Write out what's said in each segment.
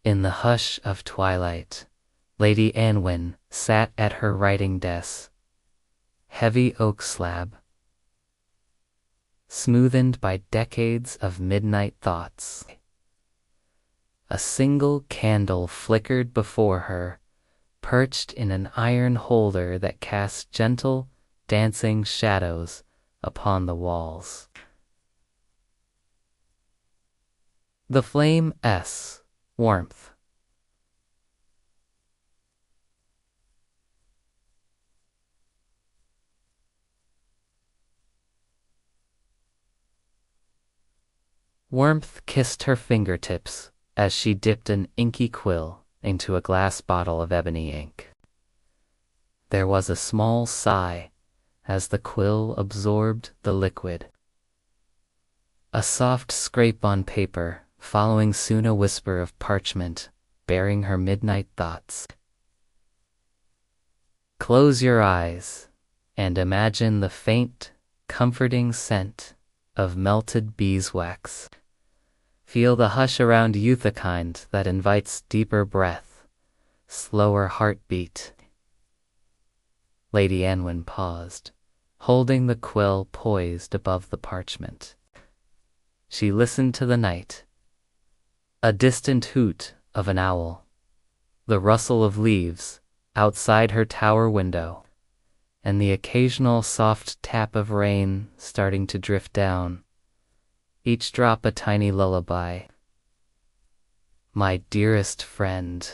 In the hush of twilight, Lady Anwyn sat at her writing desk. Heavy oak slab, smoothened by decades of midnight thoughts. A single candle flickered before her, perched in an iron holder that cast gentle, dancing shadows upon the walls. The flame S. Warmth. Warmth kissed her fingertips as she dipped an inky quill into a glass bottle of ebony ink. There was a small sigh as the quill absorbed the liquid. A soft scrape on paper, following soon a whisper of parchment, bearing her midnight thoughts. Close your eyes and imagine the faint, comforting scent of melted beeswax. Feel the hush around you, the kind that invites deeper breath, slower heartbeat. Lady Anwyn paused, holding the quill poised above the parchment. She listened to the night. A distant hoot of an owl, the rustle of leaves outside her tower window, and the occasional soft tap of rain starting to drift down, each drop a tiny lullaby. My dearest friend,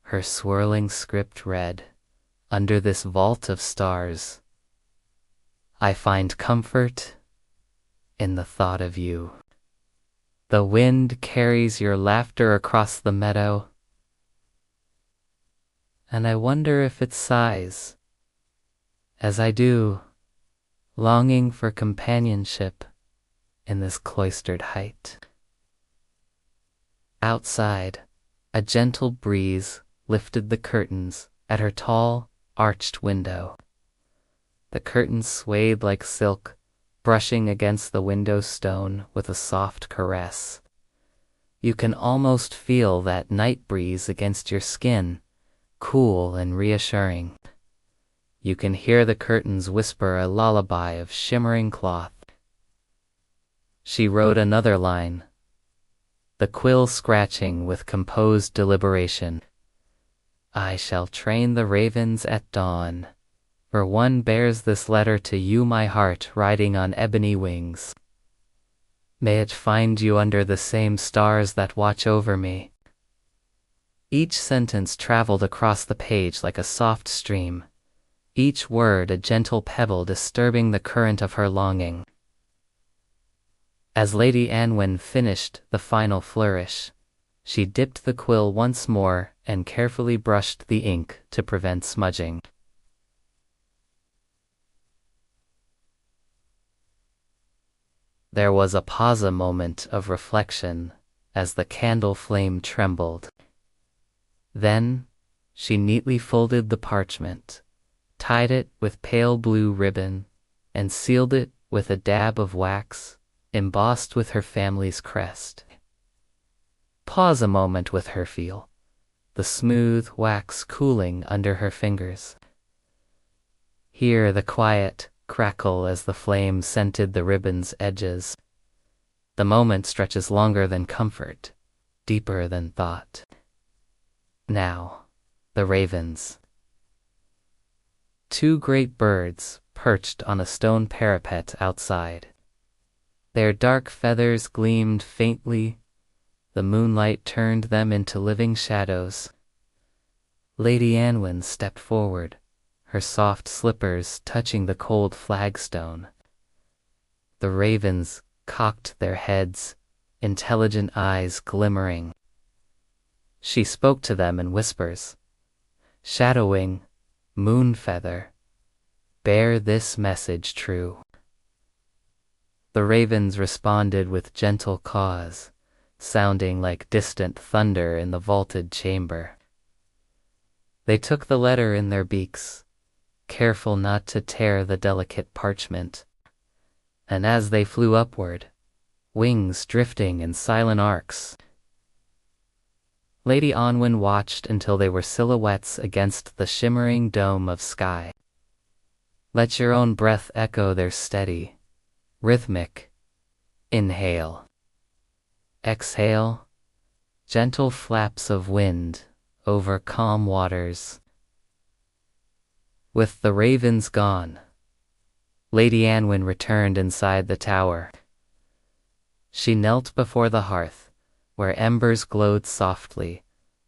her swirling script read, under this vault of stars, I find comfort in the thought of you. The wind carries your laughter across the meadow, and I wonder if it sighs, as I do, longing for companionship in this cloistered height. Outside, a gentle breeze lifted the curtains at her tall, arched window. The curtains swayed like silk, brushing against the window stone with a soft caress. You can almost feel that night breeze against your skin, cool and reassuring. You can hear the curtains whisper a lullaby of shimmering cloth. She wrote another line, the quill scratching with composed deliberation. I shall train the ravens at dawn, for one bears this letter to you, my heart, riding on ebony wings. May it find you under the same stars that watch over me. Each sentence traveled across the page like a soft stream, each word a gentle pebble disturbing the current of her longing. As Lady Anwyn finished the final flourish, she dipped the quill once more and carefully brushed the ink to prevent smudging. There was a pause, a moment of reflection as the candle flame trembled. Then she neatly folded the parchment, tied it with pale blue ribbon, and sealed it with a dab of wax embossed with her family's crest. Pause a moment with her feel, the smooth wax cooling under her fingers. Hear the quiet crackle as the flame scented the ribbon's edges. The moment stretches longer than comfort, deeper than thought. Now, the ravens. Two great birds perched on a stone parapet outside. Their dark feathers gleamed faintly. The moonlight turned them into living shadows. Lady Anwyn stepped forward, her soft slippers touching the cold flagstone. The ravens cocked their heads, intelligent eyes glimmering. She spoke to them in whispers. Shadowing, moonfeather, bear this message true. The ravens responded with gentle caws, sounding like distant thunder in the vaulted chamber. They took the letter in their beaks, careful not to tear the delicate parchment, and as they flew upward, wings drifting in silent arcs, Lady Anwyn watched until they were silhouettes against the shimmering dome of sky. Let your own breath echo their steady, rhythmic inhale. Exhale, gentle flaps of wind over calm waters. With the ravens gone, Lady Anwyn returned inside the tower. She knelt before the hearth, where embers glowed softly,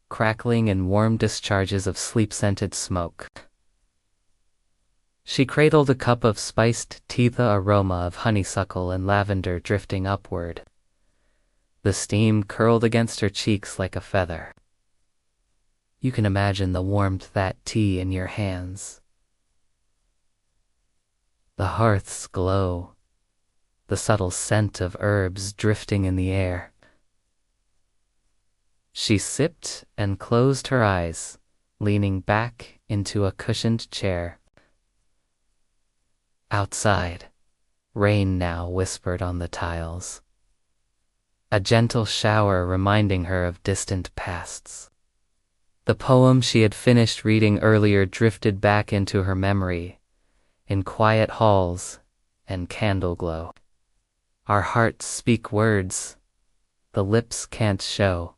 crackling in warm discharges of sleep-scented smoke. She cradled a cup of spiced tea, the aroma of honeysuckle and lavender drifting upward. The steam curled against her cheeks like a feather. You can imagine the warmth of that tea in your hands. The hearth's glow, the subtle scent of herbs drifting in the air. She sipped and closed her eyes, leaning back into a cushioned chair. Outside, rain now whispered on the tiles. A gentle shower reminding her of distant pasts. The poem she had finished reading earlier drifted back into her memory, in quiet halls and candle glow. Our hearts speak words the lips can't show.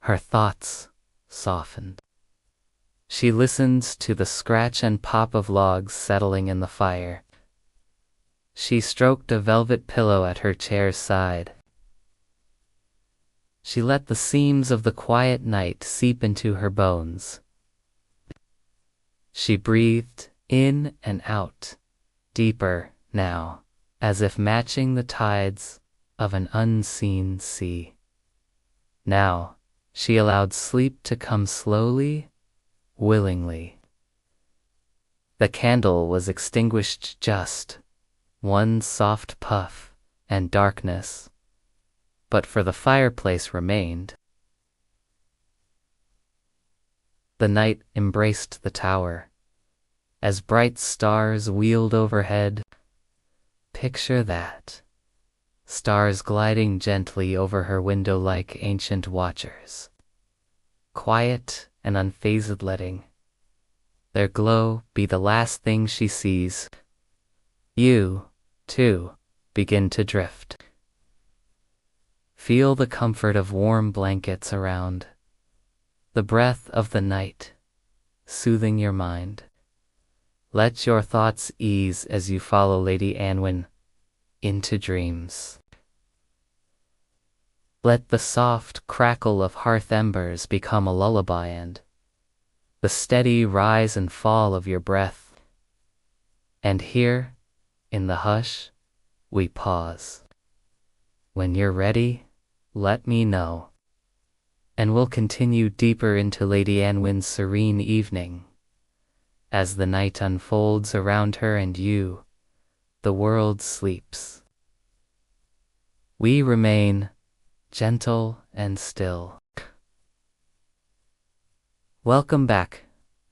Her thoughts softened. She listened to the scratch and pop of logs settling in the fire. She stroked a velvet pillow at her chair's side. She let the seams of the quiet night seep into her bones. She breathed in and out, deeper now, as if matching the tides of an unseen sea. Now, she allowed sleep to come slowly, willingly. The candle was extinguished just, one soft puff, and darkness, but for the fireplace remained. The night embraced the tower, as bright stars wheeled overhead. Picture that. Stars gliding gently over her window like ancient watchers. Quiet and unfazed, letting their glow be the last thing she sees. You, too, begin to drift. Feel the comfort of warm blankets around. The breath of the night, soothing your mind. Let your thoughts ease as you follow Lady Anwyn into dreams. Let the soft crackle of hearth embers become a lullaby, and the steady rise and fall of your breath. And here, in the hush, we pause. When you're ready, let me know, and we'll continue deeper into Lady Anwyn's serene evening. As the night unfolds around her and you, the world sleeps. We remain gentle and still. Welcome back,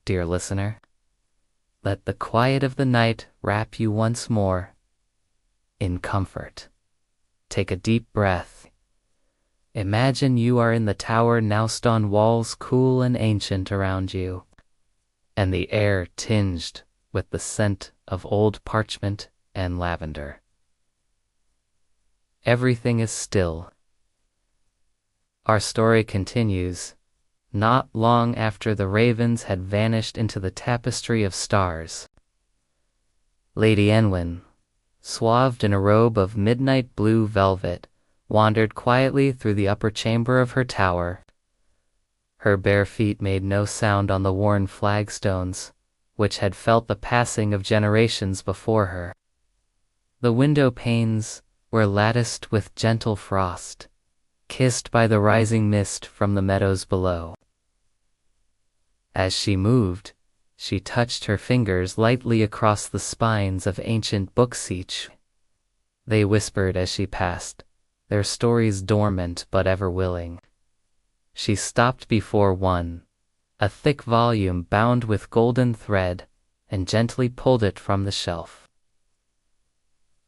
dear listener. Let the quiet of the night wrap you once more in comfort. Take a deep breath. Imagine you are in the tower, now stone walls cool and ancient around you, and the air tinged with the scent of old parchment and lavender. Everything is still. Our story continues, not long after the ravens had vanished into the tapestry of stars. Lady Anwyn, swathed in a robe of midnight blue velvet, wandered quietly through the upper chamber of her tower. Her bare feet made no sound on the worn flagstones, which had felt the passing of generations before her. The window panes were latticed with gentle frost, kissed by the rising mist from the meadows below. As she moved, she touched her fingers lightly across the spines of ancient books. Each they whispered as she passed, their stories dormant but ever willing. She stopped before one, a thick volume bound with golden thread, and gently pulled it from the shelf.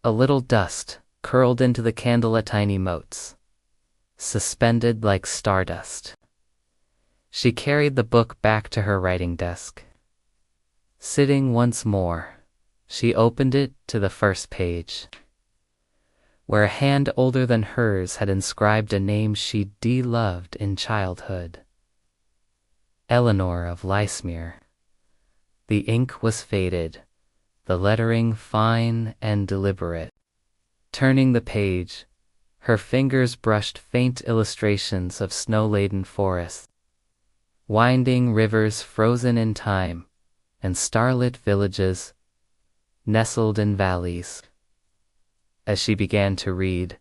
A little dust curled into the candle, tiny motes, suspended like stardust. She carried the book back to her writing desk. Sitting once more, she opened it to the first page, where a hand older than hers had inscribed a name she de-loved in childhood. Eleanor of Lysmere. The ink was faded, the lettering fine and deliberate. Turning the page, her fingers brushed faint illustrations of snow-laden forests, winding rivers frozen in time, and starlit villages nestled in valleys. As she began to read,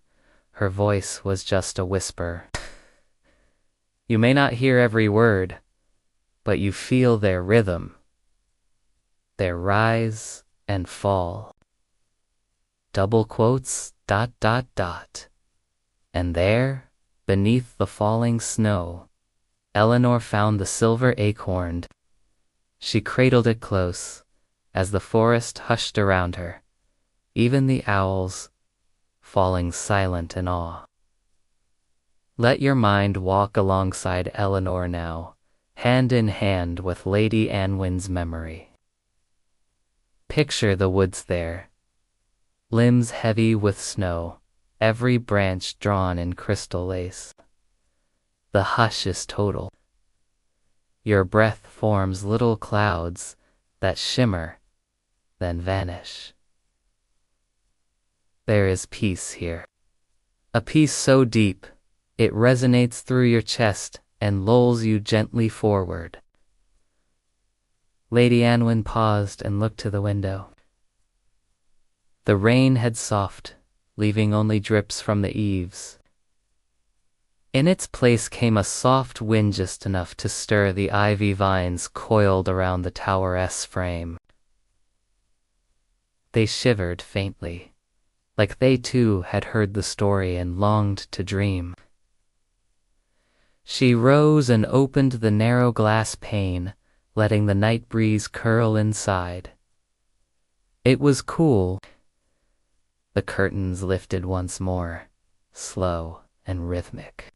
her voice was just a whisper. You may not hear every word, but you feel their rhythm, their rise and fall. Double quotes, ... And there, beneath the falling snow, Eleanor found the silver acorn. She cradled it close, as the forest hushed around her, even the owls falling silent in awe. Let your mind walk alongside Eleanor now, hand in hand with Lady Anwyn's memory. Picture the woods there, limbs heavy with snow, every branch drawn in crystal lace. The hush is total. Your breath forms little clouds that shimmer, then vanish. There is peace here. A peace so deep, it resonates through your chest and lulls you gently forward. Lady Anwyn paused and looked to the window. The rain had stopped, leaving only drips from the eaves. In its place came a soft wind just enough to stir the ivy vines coiled around the tower's frame. They shivered faintly, like they too had heard the story and longed to dream. She rose and opened the narrow glass pane, letting the night breeze curl inside. It was cool. The curtains lifted once more, slow and rhythmic.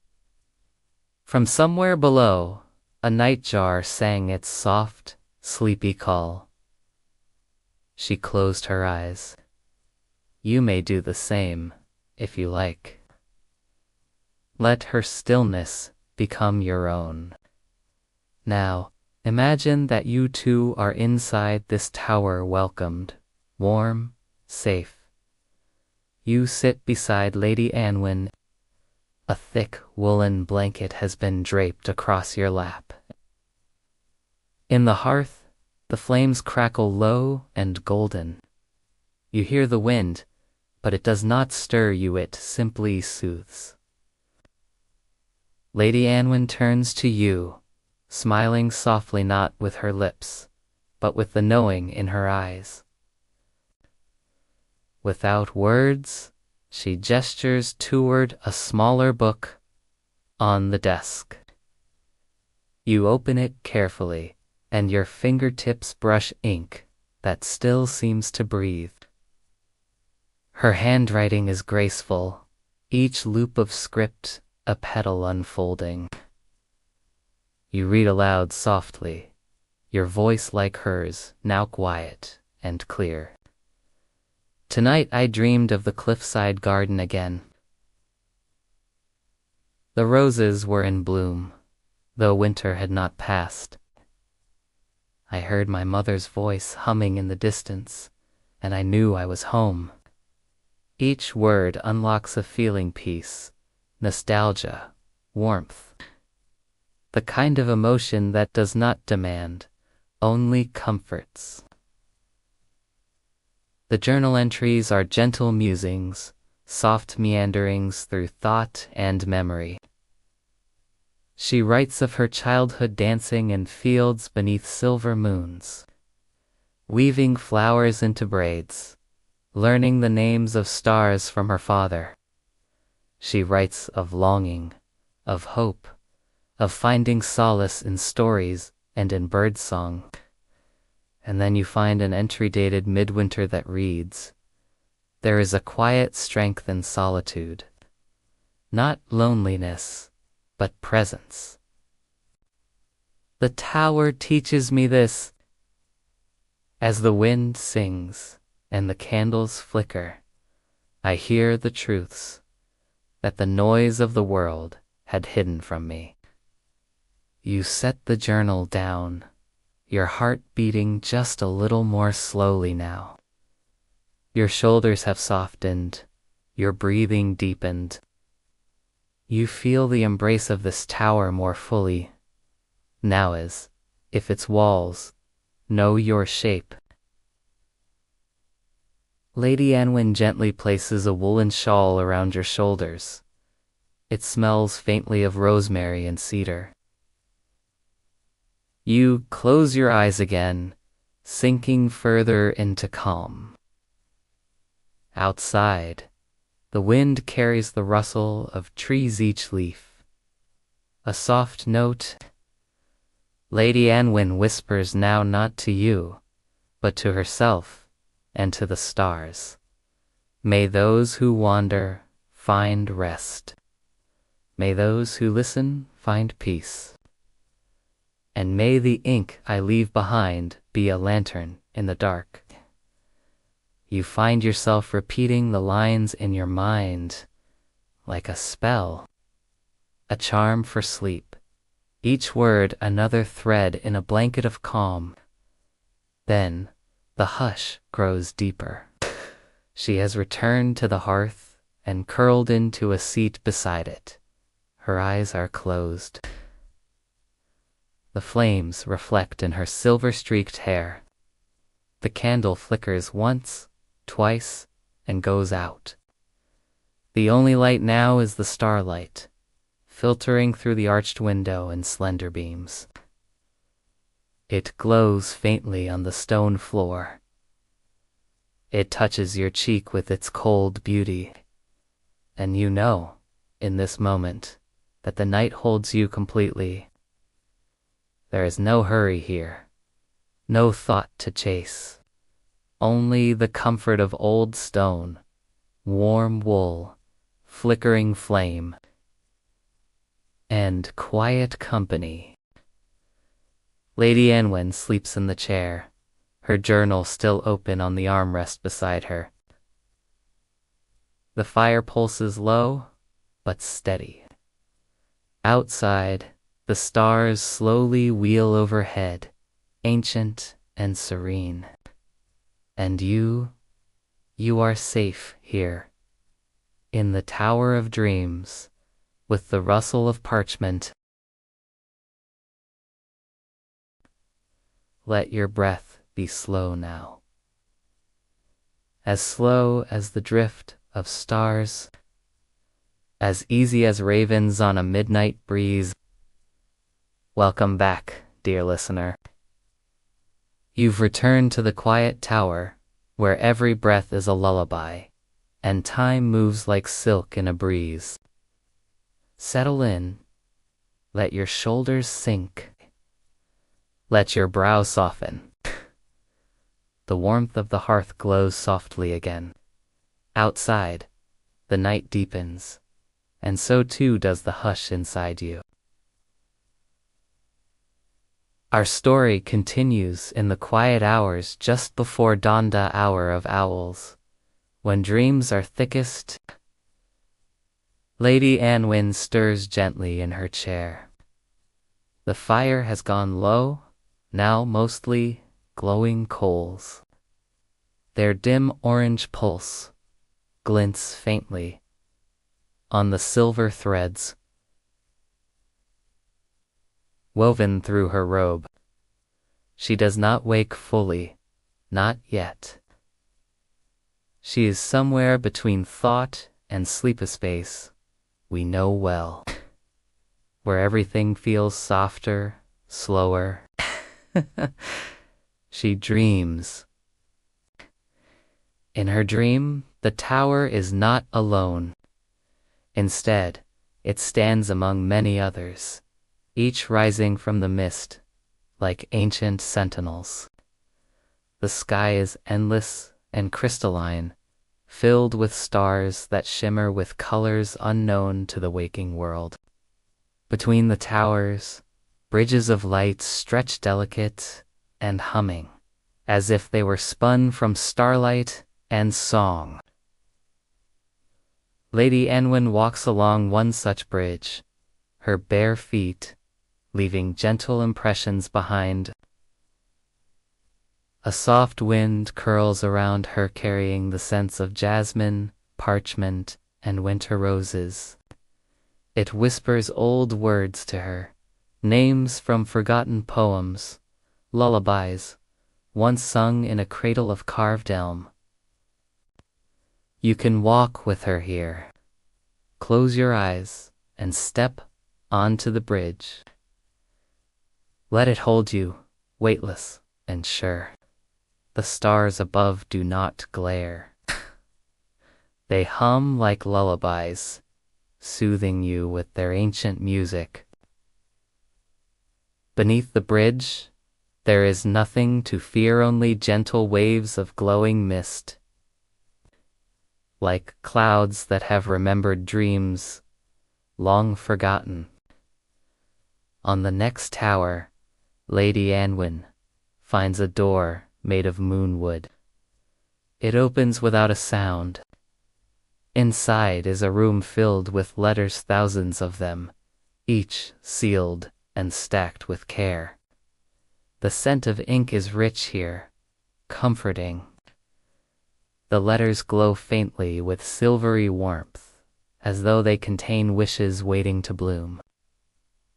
From somewhere below, a nightjar sang its soft, sleepy call. She closed her eyes. You may do the same, if you like. Let her stillness become your own. Now, imagine that you two are inside this tower, welcomed, warm, safe. You sit beside Lady Anwyn. A thick woolen blanket has been draped across your lap. In the hearth, the flames crackle low and golden. You hear the wind, but it does not stir you, it simply soothes. Lady Anwyn turns to you, smiling softly, not with her lips, but with the knowing in her eyes. Without words, she gestures toward a smaller book on the desk. You open it carefully, and your fingertips brush ink that still seems to breathe. Her handwriting is graceful, each loop of script a petal unfolding. You read aloud softly, your voice like hers, now quiet and clear. Tonight I dreamed of the cliffside garden again. The roses were in bloom, though winter had not passed. I heard my mother's voice humming in the distance, and I knew I was home. Each word unlocks a feeling, peace, nostalgia, warmth. The kind of emotion that does not demand, only comforts. The journal entries are gentle musings, soft meanderings through thought and memory. She writes of her childhood dancing in fields beneath silver moons, weaving flowers into braids, learning the names of stars from her father. She writes of longing, of hope, of finding solace in stories and in birdsong. And then you find an entry dated midwinter that reads, "There is a quiet strength in solitude, not loneliness, but presence." The tower teaches me this. As the wind sings and the candles flicker, I hear the truths that the noise of the world had hidden from me. You set the journal down, your heart beating just a little more slowly now. Your shoulders have softened, your breathing deepened. You feel the embrace of this tower more fully, now as if its walls know your shape. Lady Anwyn gently places a woolen shawl around your shoulders. It smells faintly of rosemary and cedar. You close your eyes again, sinking further into calm. Outside, the wind carries the rustle of trees each leaf. A soft note. Lady Anwyn whispers now not to you, but to herself and to the stars. May those who wander find rest. May those who listen find peace. And may the ink I leave behind be a lantern in the dark. You find yourself repeating the lines in your mind like a spell, a charm for sleep. Each word another thread in a blanket of calm. Then the hush grows deeper. She has returned to the hearth and curled into a seat beside it. Her eyes are closed. The flames reflect in her silver-streaked hair. The candle flickers once, twice, and goes out. The only light now is the starlight, filtering through the arched window in slender beams. It glows faintly on the stone floor. It touches your cheek with its cold beauty, and you know, in this moment, that the night holds you completely. There is no hurry here, no thought to chase. Only the comfort of old stone, warm wool, flickering flame, and quiet company. Lady Anwyn sleeps in the chair, her journal still open on the armrest beside her. The fire pulses low, but steady. Outside, the stars slowly wheel overhead, ancient and serene. And you are safe here, in the Tower of Dreams, with the rustle of parchment. Let your breath be slow now, as slow as the drift of stars, as easy as ravens on a midnight breeze. Welcome back, dear listener. You've returned to the quiet tower, where every breath is a lullaby, and time moves like silk in a breeze. Settle in, let your shoulders sink, let your brow soften. The warmth of the hearth glows softly again. Outside, the night deepens, and so too does the hush inside you. Our story continues in the quiet hours just before Donda hour of owls, when dreams are thickest. Lady Anwyn stirs gently in her chair. The fire has gone low, now mostly glowing coals. Their dim orange pulse glints faintly on the silver threads woven through her robe. She does not wake fully, not yet. She is somewhere between thought and sleep-a-space we know well, where everything feels softer, slower. She dreams. In her dream, the tower is not alone. Instead, it stands among many others, each rising from the mist, like ancient sentinels. The sky is endless and crystalline, filled with stars that shimmer with colors unknown to the waking world. Between the towers, Bridges of light stretch delicate and humming, as if they were spun from starlight and song. Lady Anwyn walks along one such bridge, her bare feet leaving gentle impressions behind. A soft wind curls around her, carrying the scents of jasmine, parchment, and winter roses. It whispers old words to her, names from forgotten poems, lullabies, once sung in a cradle of carved elm. You can walk with her here. Close your eyes and step onto the bridge. Let it hold you, weightless and sure. The stars above do not glare. They hum like lullabies, soothing you with their ancient music. Beneath the bridge, there is nothing to fear, only gentle waves of glowing mist, like clouds that have remembered dreams long forgotten. On the next tower, Lady Anwyn finds a door made of moonwood. It opens without a sound. Inside is a room filled with letters, thousands of them, each sealed and stacked with care. The scent of ink is rich here, comforting. The letters glow faintly with silvery warmth, as though they contain wishes waiting to bloom.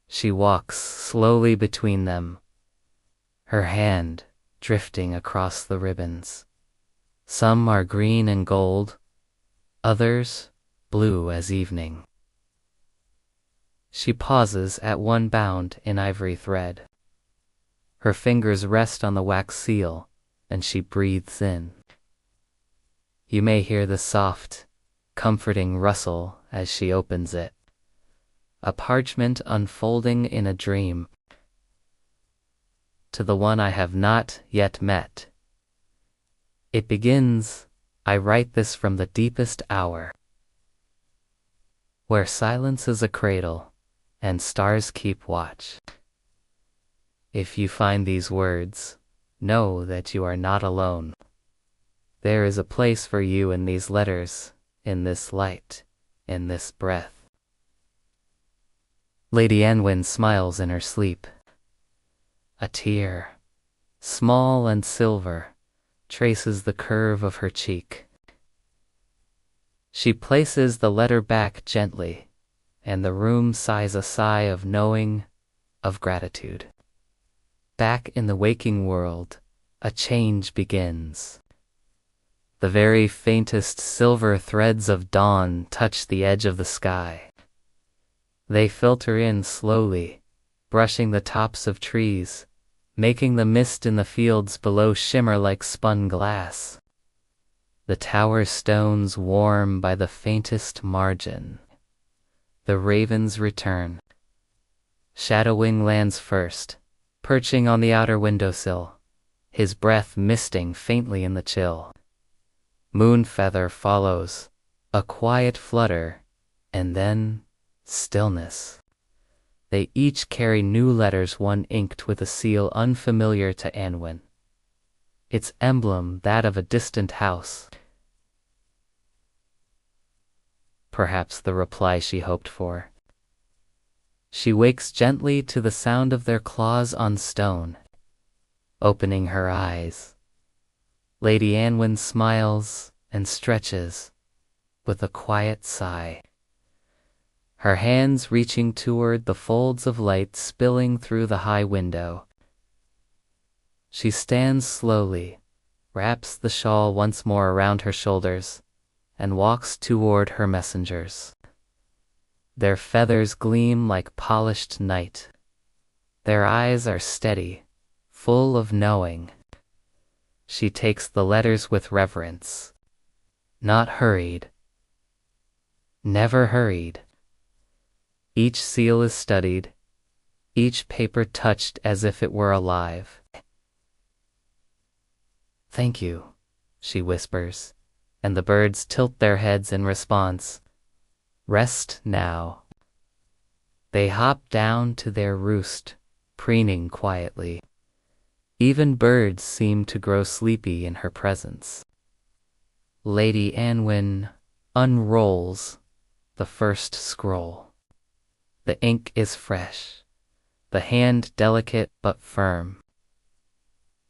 She walks slowly between them, her hand drifting across the ribbons. Some are green and gold, others blue as evening. She pauses at one bound in ivory thread. Her fingers rest on the wax seal, and she breathes in. You may hear the soft, comforting rustle as she opens it. A parchment unfolding in a dream. To the one I have not yet met. It begins, I write this from the deepest hour, where silence is a cradle and stars keep watch. If you find these words, know that you are not alone. There is a place for you in these letters, in this light, in this breath. Lady Anwyn smiles in her sleep. A tear, small and silver, traces the curve of her cheek. She places the letter back gently, and the room sighs a sigh of knowing, of gratitude. Back in the waking world, a change begins. The very faintest silver threads of dawn touch the edge of the sky. They filter in slowly, brushing the tops of trees, making the mist in the fields below shimmer like spun glass. The tower stones warm by the faintest margin. The ravens return. Shadowwing lands first, perching on the outer windowsill, his breath misting faintly in the chill. Moonfeather follows, a quiet flutter, and then stillness. They each carry new letters, one inked with a seal unfamiliar to Anwyn. Its emblem that of a distant house. Perhaps the reply she hoped for. She wakes gently to the sound of their claws on stone. Opening her eyes, Lady Anwyn smiles and stretches with a quiet sigh. Her hands reaching toward the folds of light spilling through the high window. She stands slowly, wraps the shawl once more around her shoulders, and walks toward her messengers. Their feathers gleam like polished night. Their eyes are steady, full of knowing. She takes the letters with reverence. Not hurried. Never hurried. Each seal is studied, each paper touched as if it were alive. Thank you, she whispers, and the birds tilt their heads in response. Rest now. They hop down to their roost, preening quietly. Even birds seem to grow sleepy in her presence. Lady Anwyn unrolls the first scroll. The ink is fresh, the hand delicate but firm.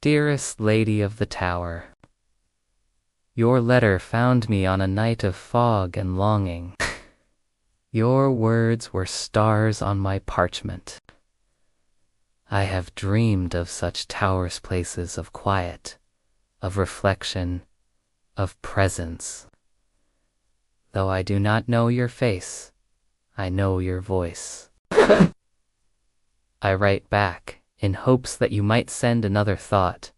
Dearest Lady of the Tower, your letter found me on a night of fog and longing. Your words were stars on my parchment. I have dreamed of such towers, places of quiet, of reflection, of presence. Though I do not know your face, I know your voice. I write back in hopes that you might send another thought,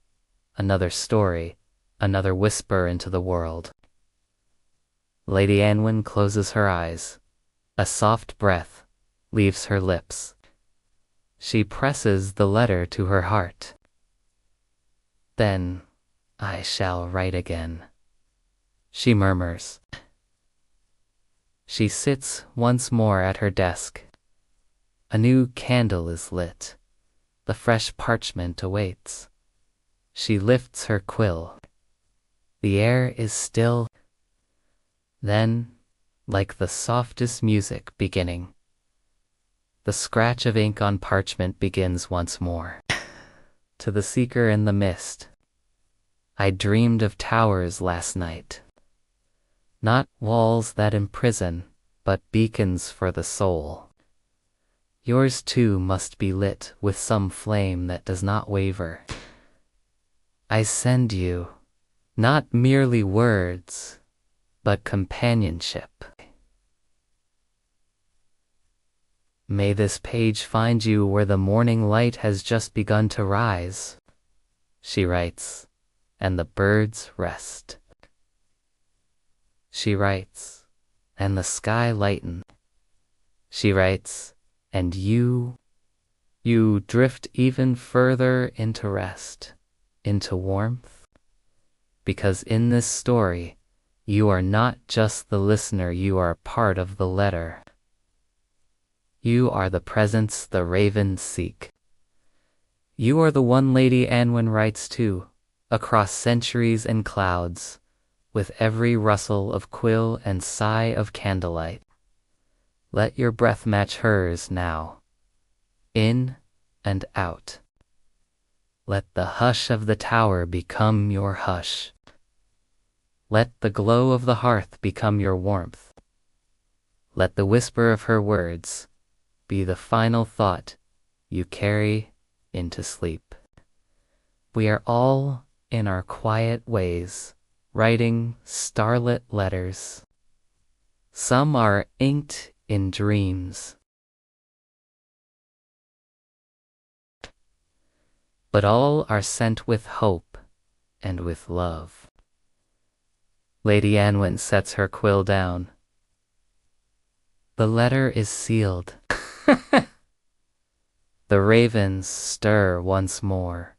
another story, another whisper into the world. Lady Anwyn closes her eyes. A soft breath leaves her lips. She presses the letter to her heart. Then I shall write again, she murmurs. She sits once more at her desk. A new candle is lit. The fresh parchment awaits. She lifts her quill. The air is still. Then, like the softest music beginning, the scratch of ink on parchment begins once more. To the seeker in the mist, I dreamed of towers last night. Not walls that imprison, but beacons for the soul. Yours too must be lit with some flame that does not waver. I send you, not merely words, but companionship. May this page find you where the morning light has just begun to rise, she writes, and the birds rest. She writes, and the sky lightens. She writes, and you drift even further into rest, into warmth. Because in this story, you are not just the listener, you are part of the letter. You are the presence the ravens seek. You are the one Lady Anwyn writes to, across centuries and clouds, with every rustle of quill and sigh of candlelight. Let your breath match hers now, in and out. Let the hush of the tower become your hush. Let the glow of the hearth become your warmth. Let the whisper of her words be the final thought you carry into sleep. We are all, in our quiet ways, writing starlit letters. Some are inked in dreams, but all are sent with hope and with love. Lady Anwyn sets her quill down. The letter is sealed. The ravens stir once more,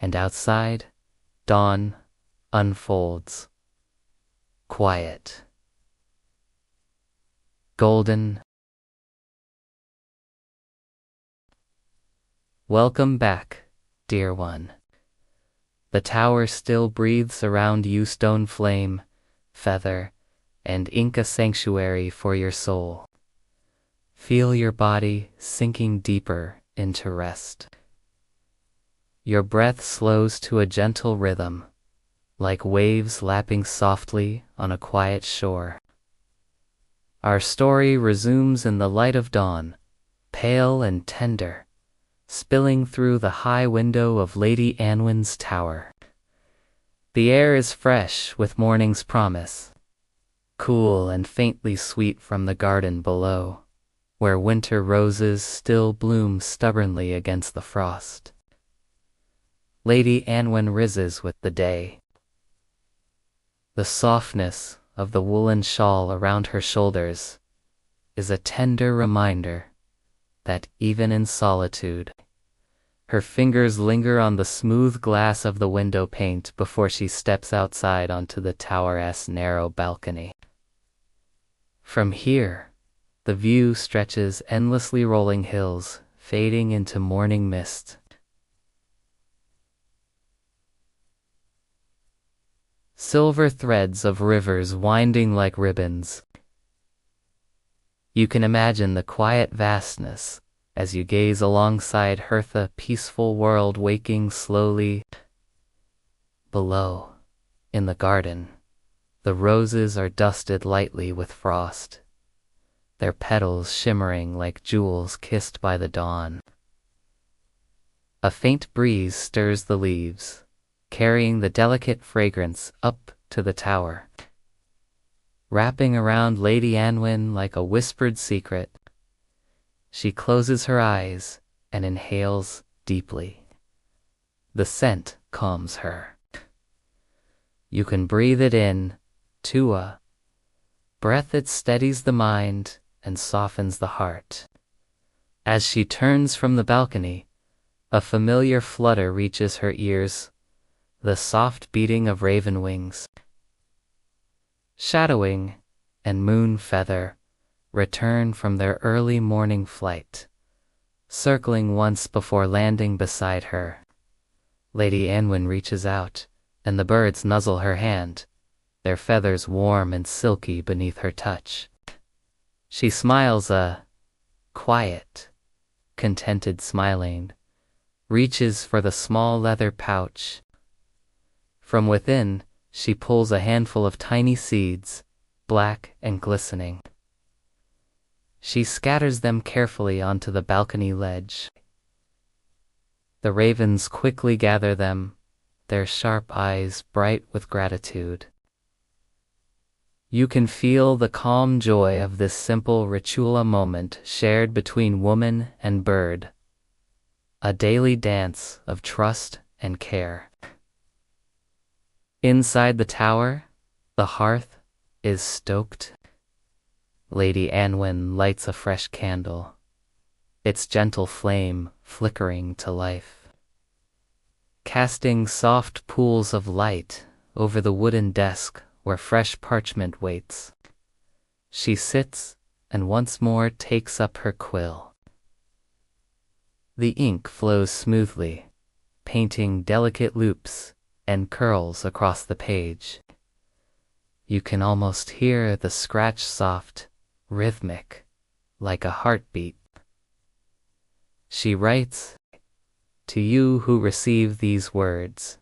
and outside, dawn unfolds. Quiet. Golden. Welcome back, dear one. The tower still breathes around you, stone flame, feather, and ink a sanctuary for your soul. Feel your body sinking deeper into rest. Your breath slows to a gentle rhythm, like waves lapping softly on a quiet shore. Our story resumes in the light of dawn, pale and tender, spilling through the high window of Lady Anwyn's tower. The air is fresh with morning's promise, cool and faintly sweet from the garden below, where winter roses still bloom stubbornly against the frost. Lady Anwyn rises with the day. The softness of the woolen shawl around her shoulders is a tender reminder that even in solitude, her fingers linger on the smooth glass of the window pane before she steps outside onto the tower's narrow balcony. From here, the view stretches endlessly rolling hills, fading into morning mist. Silver threads of rivers winding like ribbons. You can imagine the quiet vastness as you gaze alongside Hertha, peaceful world waking slowly. Below, in the garden, the roses are dusted lightly with frost, their petals shimmering like jewels kissed by the dawn. A faint breeze stirs the leaves, carrying the delicate fragrance up to the tower, wrapping around Lady Anwyn like a whispered secret. She closes her eyes and inhales deeply. The scent calms her. You can breathe it in, to a breath that steadies the mind and softens the heart. As she turns from the balcony, a familiar flutter reaches her ears, the soft beating of raven wings. Shadowing and moon feather return from their early morning flight, circling once before landing beside her. Lady Anwyn reaches out, and the birds nuzzle her hand, their feathers warm and silky beneath her touch. She smiles a quiet, contented smiling, reaches for the small leather pouch. From within, she pulls a handful of tiny seeds, black and glistening. She scatters them carefully onto the balcony ledge. The ravens quickly gather them, their sharp eyes bright with gratitude. You can feel the calm joy of this simple ritual moment shared between woman and bird, a daily dance of trust and care. Inside the tower, the hearth is stoked. Lady Anwyn lights a fresh candle, its gentle flame flickering to life, casting soft pools of light over the wooden desk where fresh parchment waits. She sits and once more takes up her quill. The ink flows smoothly, painting delicate loops and curls across the page. You can almost hear the scratch soft, rhythmic, like a heartbeat. She writes, "To you who receive these words,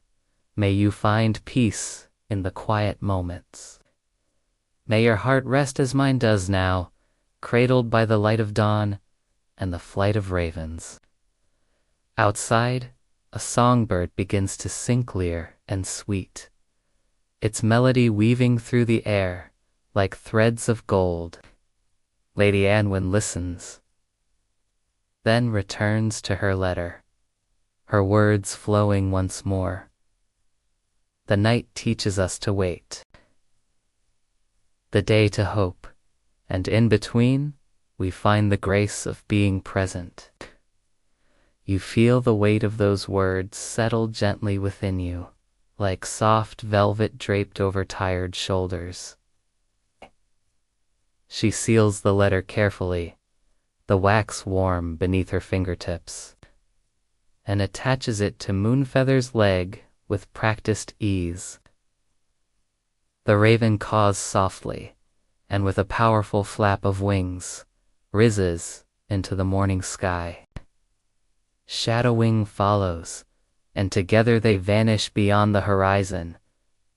may you find peace in the quiet moments. May your heart rest as mine does now, cradled by the light of dawn and the flight of ravens." Outside, a songbird begins to sing clear and sweet, its melody weaving through the air like threads of gold. Lady Anwyn listens, then returns to her letter, her words flowing once more. The night teaches us to wait, the day to hope, and in between, we find the grace of being present. You feel the weight of those words settle gently within you, like soft velvet draped over tired shoulders. She seals the letter carefully, the wax warm beneath her fingertips, and attaches it to Moonfeather's leg with practiced ease. The raven caws softly, and with a powerful flap of wings, rises into the morning sky. Shadowing follows, and together they vanish beyond the horizon,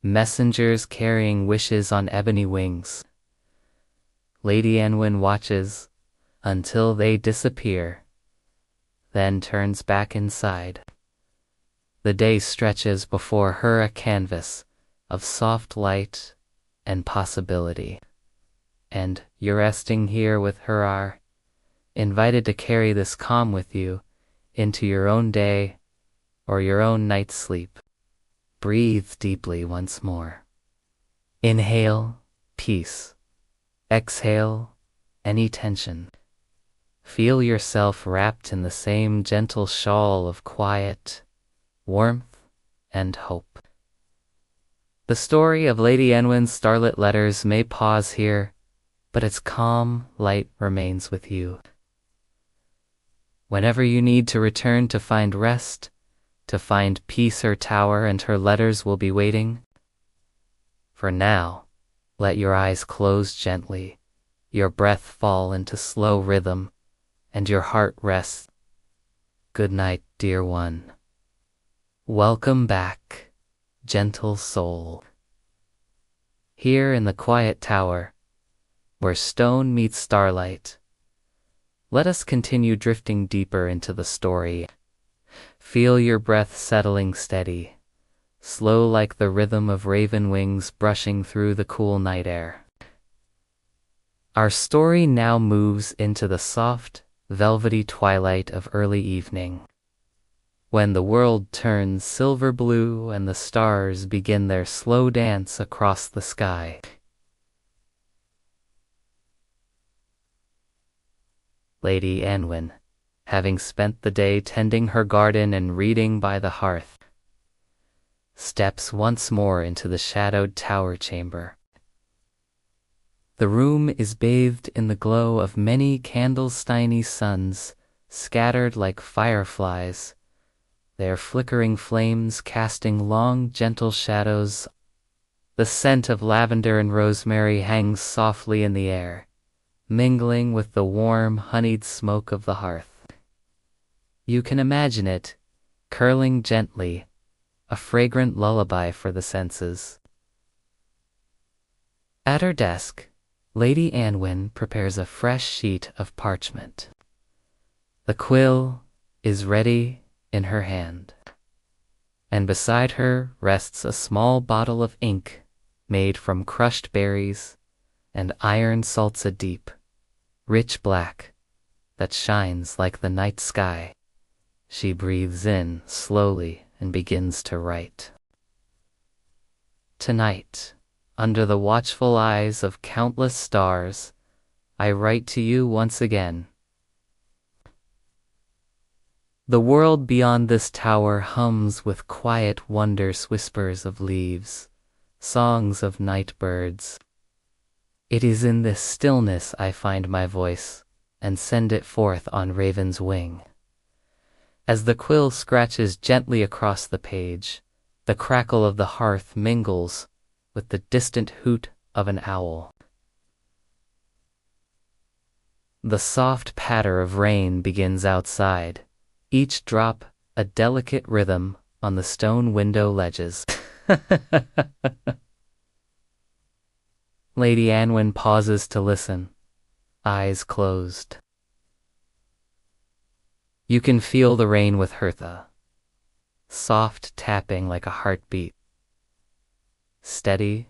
messengers carrying wishes on ebony wings. Lady Anwyn watches until they disappear, then turns back inside. The day stretches before her a canvas of soft light and possibility. And you're resting here with her are invited to carry this calm with you into your own day or your own night's sleep. Breathe deeply once more. Inhale, peace. Exhale, any tension. Feel yourself wrapped in the same gentle shawl of quiet, warmth, and hope. The story of Lady Anwyn's Starlit letters may pause here, but its calm light remains with you. Whenever you need to return to find rest, to find peace, her tower and her letters will be waiting. For now, let your eyes close gently, your breath fall into slow rhythm, and your heart rest. Good night, dear one. Welcome back, gentle soul. Here in the quiet tower, where stone meets starlight, let us continue drifting deeper into the story. Feel your breath settling steady, slow like the rhythm of raven wings brushing through the cool night air. Our story now moves into the soft, velvety twilight of early evening, when the world turns silver blue and the stars begin their slow dance across the sky. Lady Anwyn, having spent the day tending her garden and reading by the hearth, steps once more into the shadowed tower chamber. The room is bathed in the glow of many candlestiny suns scattered like fireflies, their flickering flames casting long, gentle shadows. The scent of lavender and rosemary hangs softly in the air, mingling with the warm, honeyed smoke of the hearth. You can imagine it, curling gently, a fragrant lullaby for the senses. At her desk, Lady Anwyn prepares a fresh sheet of parchment. The quill is ready in her hand, and beside her rests a small bottle of ink made from crushed berries and iron salts, a deep, rich black that shines like the night sky. She breathes in slowly and begins to write. Tonight, under the watchful eyes of countless stars, I write to you once again. The world beyond this tower hums with quiet wonders, whispers of leaves, songs of night birds. It is in this stillness I find my voice and send it forth on raven's wing. As the quill scratches gently across the page, the crackle of the hearth mingles with the distant hoot of an owl. The soft patter of rain begins outside, each drop a delicate rhythm on the stone window ledges. Lady Anwyn pauses to listen, eyes closed. You can feel the rain with Hertha, soft tapping like a heartbeat, steady.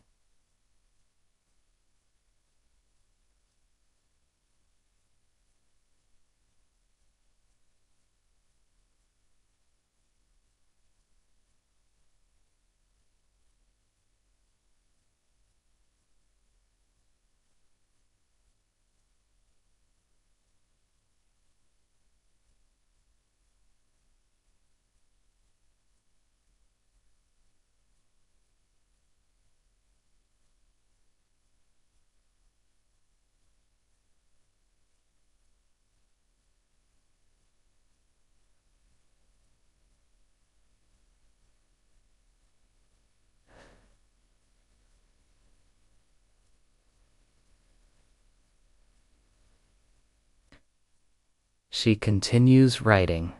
She continues writing.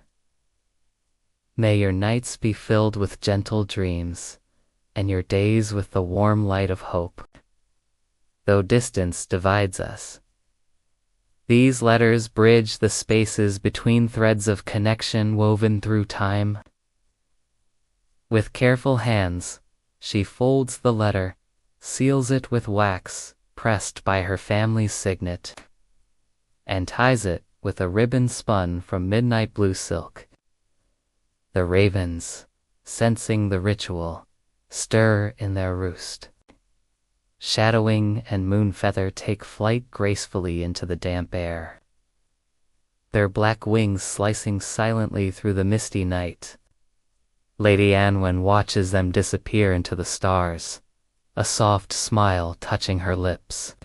May your nights be filled with gentle dreams, and your days with the warm light of hope. Though distance divides us, these letters bridge the spaces between threads of connection woven through time. With careful hands, she folds the letter, seals it with wax pressed by her family's signet, and ties it with a ribbon spun from midnight blue silk. The ravens, sensing the ritual, stir in their roost. Shadowing and Moonfeather take flight gracefully into the damp air, their black wings slicing silently through the misty night. Lady Anwyn watches them disappear into the stars, a soft smile touching her lips.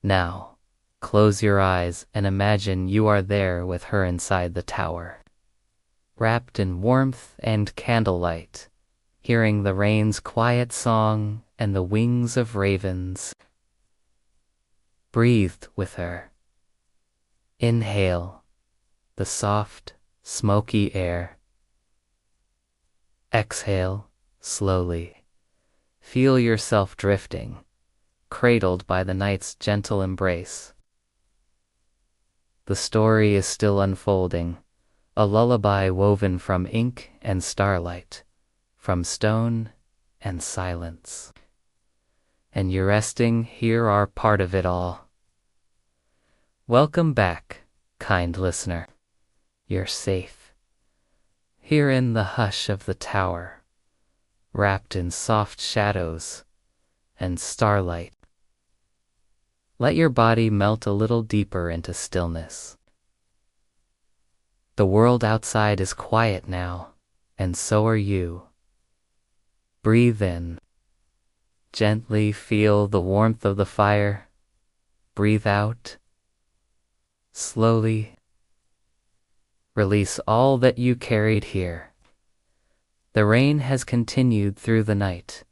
Now, Close your eyes and imagine you are there with her inside the tower, wrapped in warmth and candlelight, hearing the rain's quiet song and the wings of ravens. Breathe with her. Inhale the soft, smoky air. Exhale slowly. Feel yourself drifting, cradled by the night's gentle embrace. The story is still unfolding, a lullaby woven from ink and starlight, from stone and silence. And you resting here are part of it all. Welcome back, kind listener. You're safe. Here in the hush of the tower, wrapped in soft shadows and starlight. Let your body melt a little deeper into stillness. The world outside is quiet now, and so are you. Breathe in. Gently feel the warmth of the fire. Breathe out. Slowly. Release all that you carried here. The rain has continued through the night,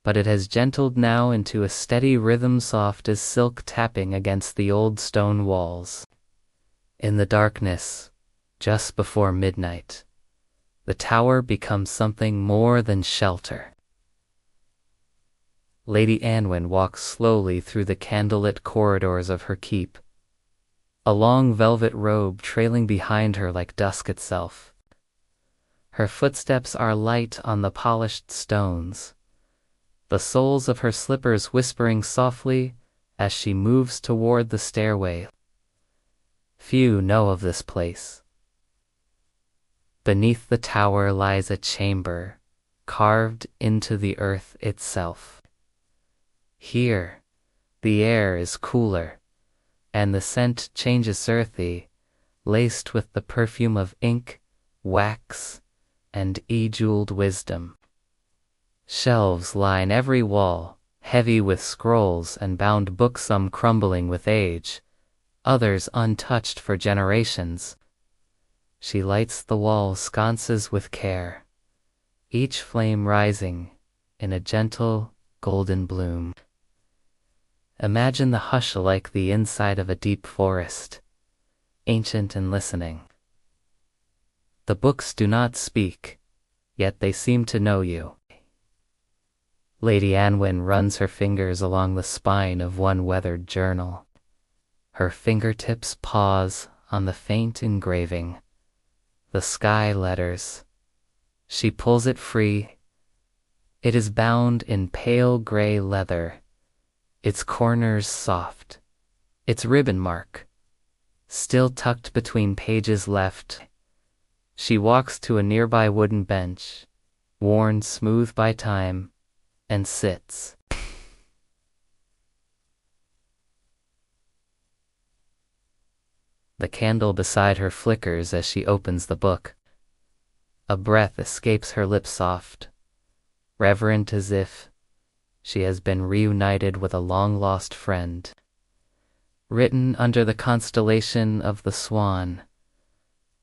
but it has gentled now into a steady rhythm soft as silk tapping against the old stone walls. In the darkness, just before midnight, the tower becomes something more than shelter. Lady Anwyn walks slowly through the candlelit corridors of her keep, a long velvet robe trailing behind her like dusk itself. Her footsteps are light on the polished stones, the soles of her slippers whispering softly as she moves toward the stairway. Few know of this place. Beneath the tower lies a chamber, carved into the earth itself. Here, the air is cooler, and the scent changes earthy, laced with the perfume of ink, wax, and jeweled wisdom. Shelves line every wall, heavy with scrolls and bound books, some crumbling with age, others untouched for generations. She lights the wall sconces with care, each flame rising in a gentle golden bloom. Imagine the hush like the inside of a deep forest, ancient and listening. The books do not speak, yet they seem to know you. Lady Anwyn runs her fingers along the spine of one weathered journal. Her fingertips pause on the faint engraving, the sky letters. She pulls it free. It is bound in pale gray leather, its corners soft, its ribbon mark still tucked between pages left. She walks to a nearby wooden bench, worn smooth by time, and sits. The candle beside her flickers as she opens the book. A breath escapes her lips soft, reverent as if she has been reunited with a long-lost friend. Written under the constellation of the Swan,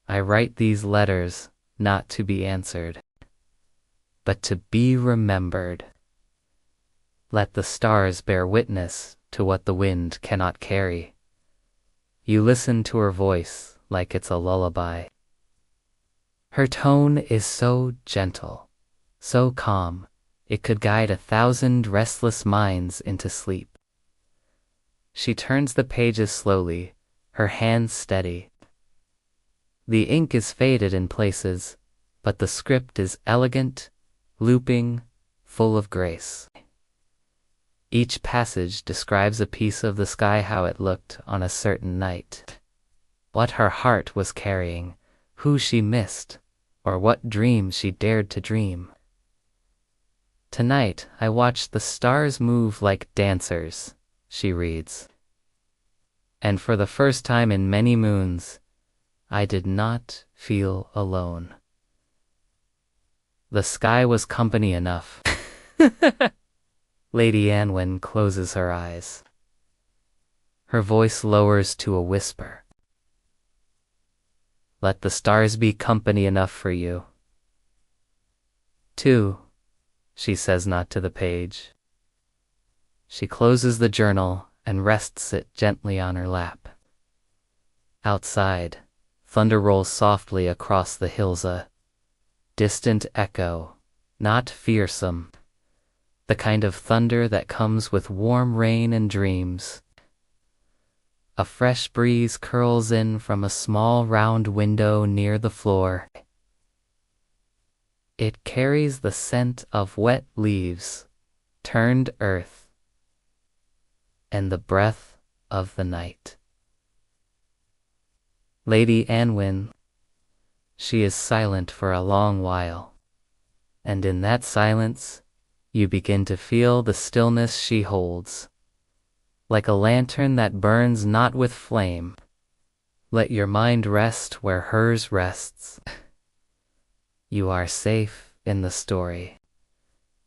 I write these letters not to be answered, but to be remembered. Let the stars bear witness to what the wind cannot carry. You listen to her voice like it's a lullaby. Her tone is so gentle, so calm, it could guide 1,000 restless minds into sleep. She turns the pages slowly, her hands steady. The ink is faded in places, but the script is elegant, looping, full of grace. Each passage describes a piece of the sky, how it looked on a certain night, what her heart was carrying, who she missed, or what dream she dared to dream. Tonight I watched the stars move like dancers, she reads. And for the first time in many moons, I did not feel alone. The sky was company enough. Lady Anwyn closes her eyes. Her voice lowers to a whisper. Let the stars be company enough for you. 2, she says, not to the page. She closes the journal and rests it gently on her lap. Outside, thunder rolls softly across the hills, a distant echo, not fearsome, the kind of thunder that comes with warm rain and dreams. A fresh breeze curls in from a small round window near the floor. It carries the scent of wet leaves, turned earth, and the breath of the night. Lady Anwyn, she is silent for a long while, and in that silence you begin to feel the stillness she holds, like a lantern that burns not with flame. Let your mind rest where hers rests. You are safe in the story.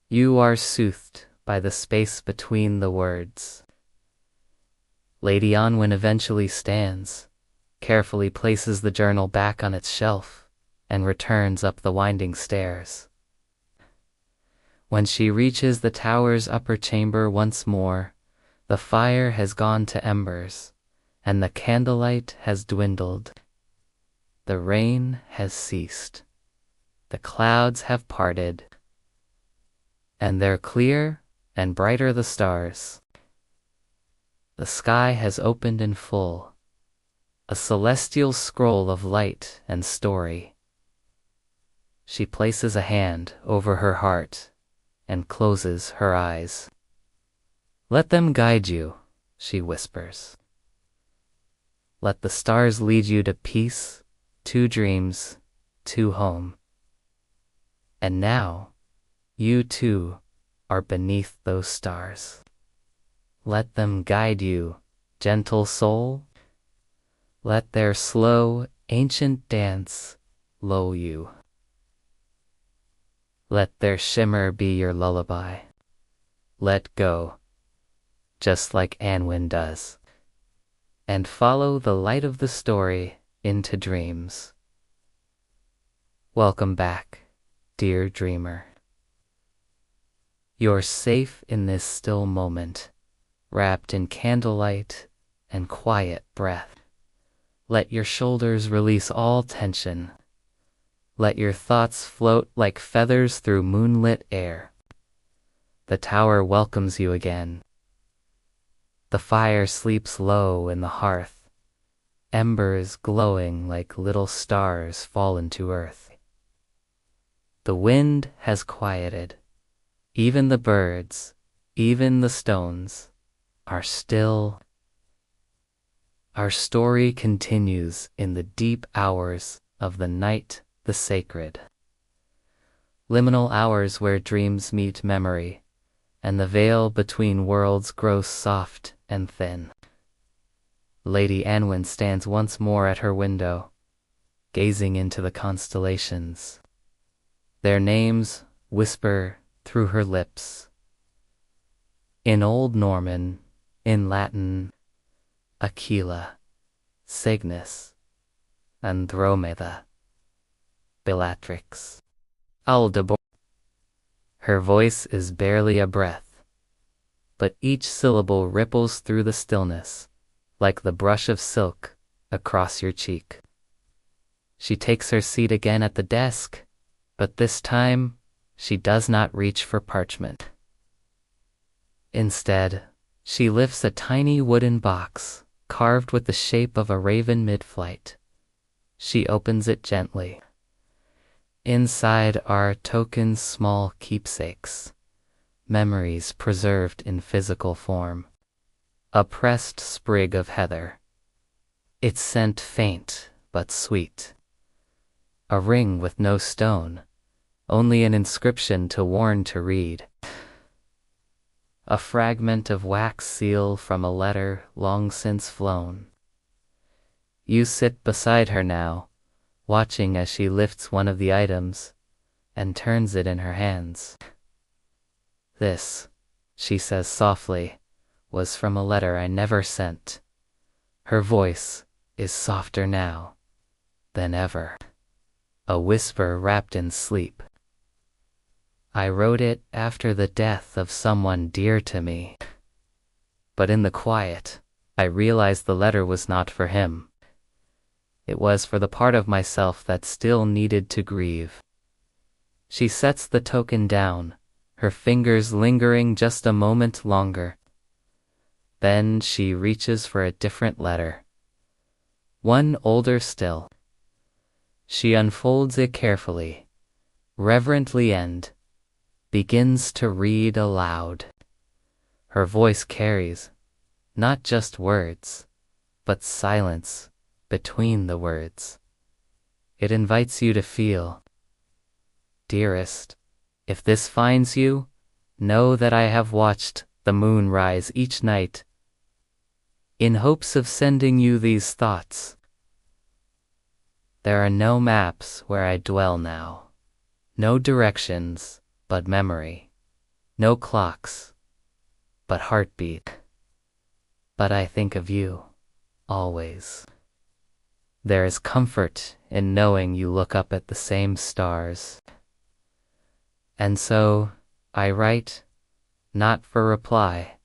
You are soothed by the space between the words. Lady Anwyn eventually stands, carefully places the journal back on its shelf, and returns up the winding stairs. When she reaches the tower's upper chamber once more, the fire has gone to embers, and the candlelight has dwindled. The rain has ceased. The clouds have parted, and they're clear and brighter the stars. The sky has opened in full, a celestial scroll of light and story. She places a hand over her heart and closes her eyes. Let them guide you, she whispers. Let the stars lead you to peace, to dreams, to home. And now, you too are beneath those stars. Let them guide you, gentle soul. Let their slow, ancient dance lull you. Let their shimmer be your lullaby. Let go, just like Anwyn does, and follow the light of the story into dreams. Welcome back, dear dreamer. You're safe in this still moment, wrapped in candlelight and quiet breath. Let your shoulders release all tension. Let your thoughts float like feathers through moonlit air. The tower welcomes you again. The fire sleeps low in the hearth, embers glowing like little stars fallen to earth. The wind has quieted. Even the birds, even the stones, are still. Our story continues in the deep hours of the night, the sacred. Liminal hours where dreams meet memory, and the veil between worlds grows soft and thin. Lady Anwyn stands once more at her window, gazing into the constellations. Their names whisper through her lips. In Old Norman, in Latin, Aquila, Cygnus, Andromeda, Bellatrix, Aldebaran. Her voice is barely a breath, but each syllable ripples through the stillness, like the brush of silk across your cheek. She takes her seat again at the desk, but this time she does not reach for parchment. Instead, she lifts a tiny wooden box carved with the shape of a raven mid-flight. She opens it gently. Inside are tokens, small keepsakes, memories preserved in physical form. A pressed sprig of heather, its scent faint but sweet. A ring with no stone, only an inscription to warn to read. A fragment of wax seal from a letter long since flown. You sit beside her now, watching as she lifts one of the items and turns it in her hands. This, she says softly, was from a letter I never sent. Her voice is softer now than ever, a whisper wrapped in sleep. I wrote it after the death of someone dear to me. But in the quiet, I realized the letter was not for him. It was for the part of myself that still needed to grieve. She sets the token down, her fingers lingering just a moment longer. Then she reaches for a different letter, one older still. She unfolds it carefully, reverently, and begins to read aloud. Her voice carries not just words, but silence between the words. It invites you to feel, dearest, if this finds you, know that I have watched the moon rise each night in hopes of sending you these thoughts. There are no maps where I dwell now, no directions but memory, no clocks but heartbeat. But I think of you, always. There is comfort in knowing you look up at the same stars. And so, I write, not for reply,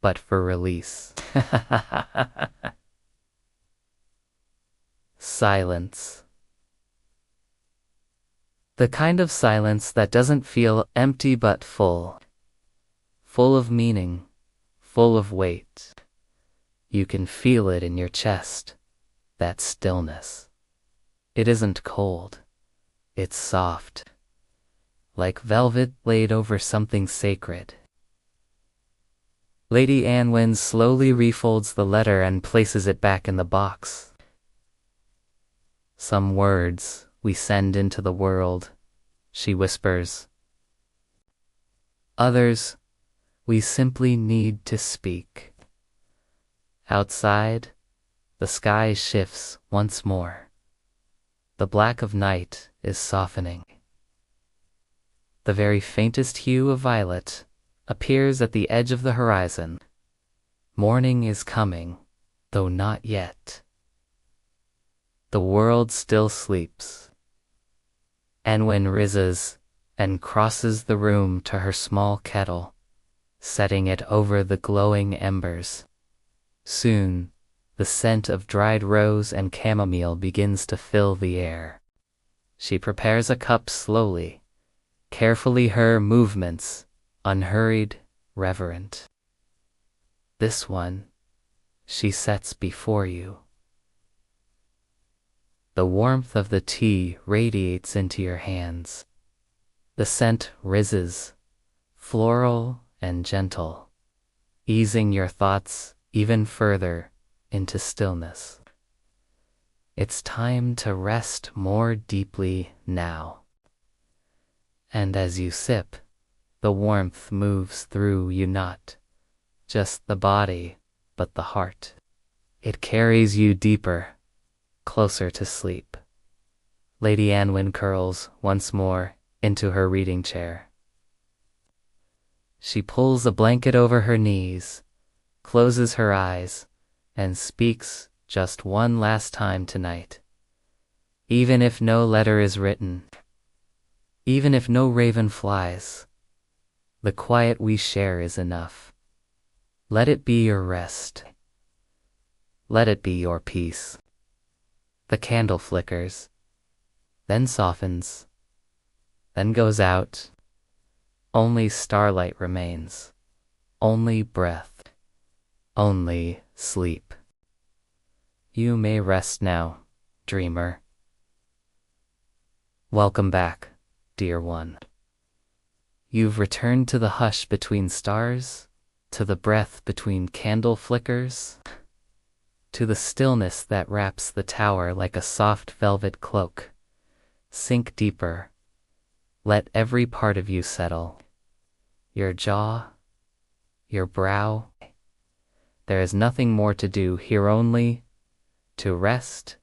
but for release. Silence. The kind of silence that doesn't feel empty but full. Full of meaning, full of weight. You can feel it in your chest, that stillness. It isn't cold, it's soft, like velvet laid over something sacred. Lady Anwyn slowly refolds the letter and places it back in the box. Some words we send into the world, she whispers. Others we simply need to speak. Outside, the sky shifts once more. The black of night is softening. The very faintest hue of violet appears at the edge of the horizon. Morning is coming, though not yet. The world still sleeps. Anwyn rises and crosses the room to her small kettle, setting it over the glowing embers. Soon, the scent of dried rose and chamomile begins to fill the air. She prepares a cup slowly, carefully, her movements unhurried, reverent. This one she sets before you. The warmth of the tea radiates into your hands. The scent rises, floral and gentle, easing your thoughts even further into stillness. It's time to rest more deeply now. And as you sip, the warmth moves through you, not just the body, but the heart. It carries you deeper, closer to sleep. Lady Anwyn curls once more into her reading chair. She pulls a blanket over her knees, closes her eyes, and speaks just one last time tonight. Even if no letter is written, even if no raven flies, the quiet we share is enough. Let it be your rest. Let it be your peace. The candle flickers, then softens, then goes out. Only starlight remains, only breath, only sleep. You may rest now, dreamer. Welcome back, dear one. You've returned to the hush between stars, to the breath between candle flickers, to the stillness that wraps the tower like a soft velvet cloak. Sink deeper. Let every part of you settle. Your jaw, your brow. There is nothing more to do here, only to rest,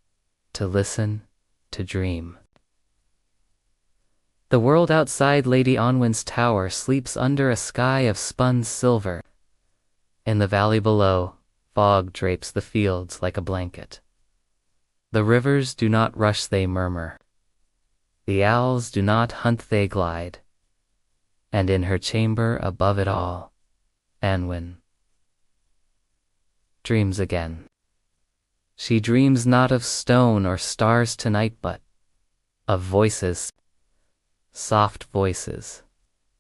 to listen, to dream. The world outside Lady Anwyn's tower sleeps under a sky of spun silver. In the valley below, Fog drapes the fields like a blanket. The rivers do not rush, they murmur. The owls do not hunt, they glide. And in her chamber above it all, Anwyn dreams again. She dreams not of stone or stars tonight, but of voices, soft voices,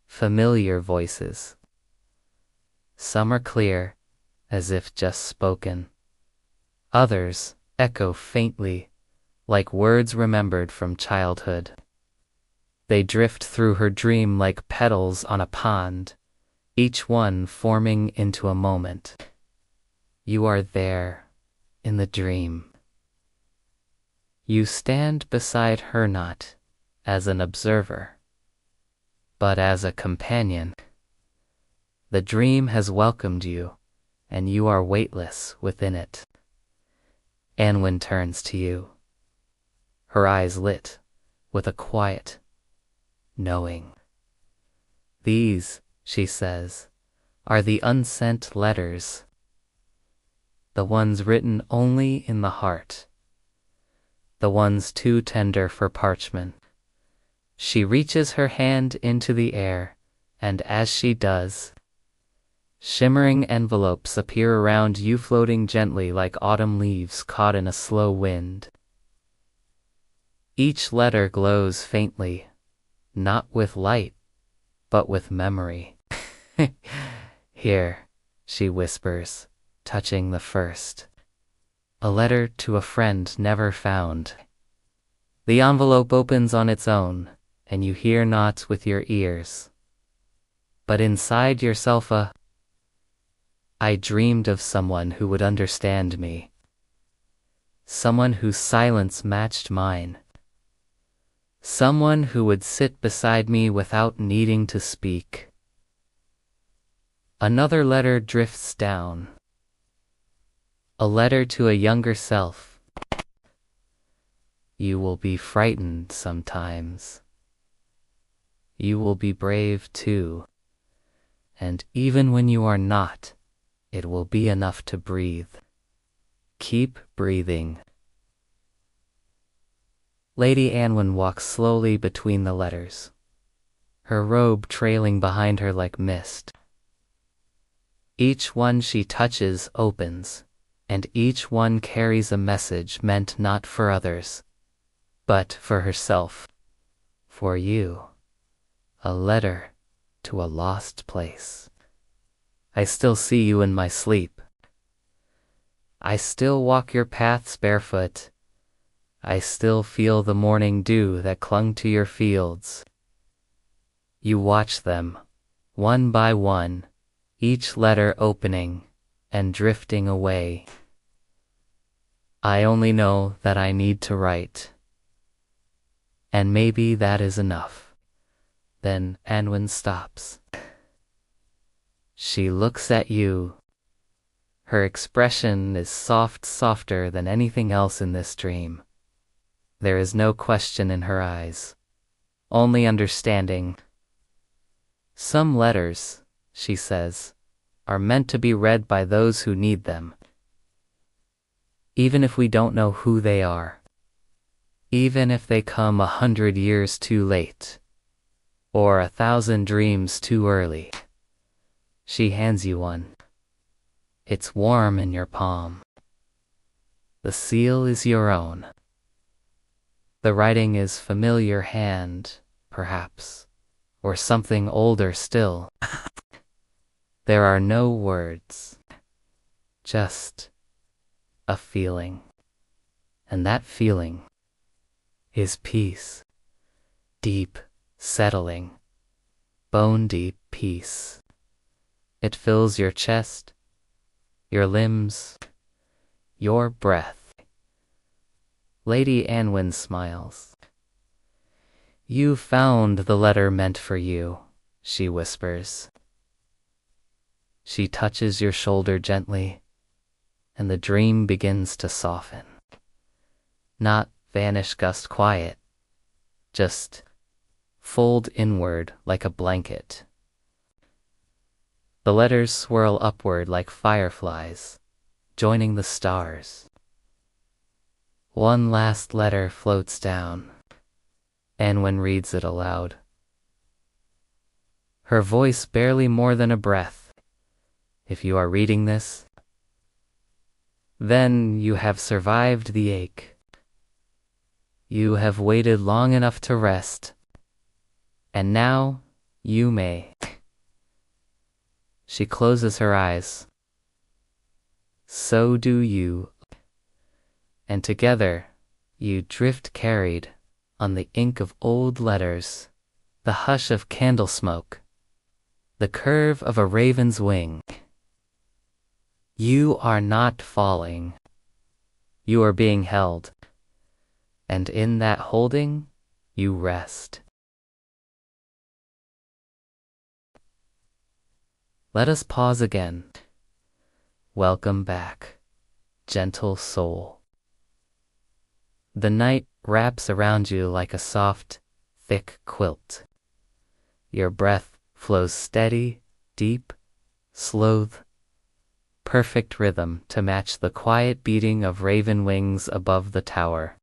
familiar voices. Some are clear, as if just spoken. Others echo faintly, like words remembered from childhood. They drift through her dream like petals on a pond, each one forming into a moment. You are there, in the dream. You stand beside her not as an observer, but as a companion. The dream has welcomed you, and you are weightless within it. Anwyn turns to you, her eyes lit with a quiet knowing. These, she says, are the unsent letters, the ones written only in the heart, the ones too tender for parchment. She reaches her hand into the air, and as she does, shimmering envelopes appear around you, floating gently like autumn leaves caught in a slow wind. Each letter glows faintly, not with light, but with memory. Here, she whispers, touching the first. A letter to a friend never found. The envelope opens on its own, and you hear not with your ears. But inside yourself I dreamed of someone who would understand me. Someone whose silence matched mine. Someone who would sit beside me without needing to speak. Another letter drifts down. A letter to a younger self. You will be frightened sometimes. You will be brave too. And even when you are not, it will be enough to breathe. Keep breathing. Lady Anwyn walks slowly between the letters, her robe trailing behind her like mist. Each one she touches opens, and each one carries a message meant not for others, but for herself, for you. A letter to a lost place. I still see you in my sleep. I still walk your paths barefoot. I still feel the morning dew that clung to your fields. You watch them, one by one, each letter opening and drifting away. I only know that I need to write. And maybe that is enough. Then Anwyn stops. She looks at you. Her expression is softer than anything else in this dream. There is no question in her eyes, only understanding. Some letters, she says, are meant to be read by those who need them. Even if we don't know who they are. Even if they come 100 years too late. Or 1,000 dreams too early. She hands you one. It's warm in your palm. The seal is your own. The writing is familiar hand, perhaps, or something older still. There are no words, just a feeling. And that feeling is peace, deep, settling, bone-deep peace. It fills your chest, your limbs, your breath. Lady Anwyn smiles. You found the letter meant for you, she whispers. She touches your shoulder gently, and the dream begins to soften. Not vanish gust quiet, just fold inward like a blanket. The letters swirl upward like fireflies, joining the stars. One last letter floats down. Anwyn reads it aloud. Her voice barely more than a breath. If you are reading this, then you have survived the ache. You have waited long enough to rest, and now you may. She closes her eyes. So do you. And together you drift carried on the ink of old letters, the hush of candle smoke, the curve of a raven's wing. You are not falling. You are being held. And in that holding, you rest. Let us pause again. Welcome back, gentle soul. The night wraps around you like a soft, thick quilt. Your breath flows steady, deep, slow, perfect rhythm to match the quiet beating of raven wings above the tower.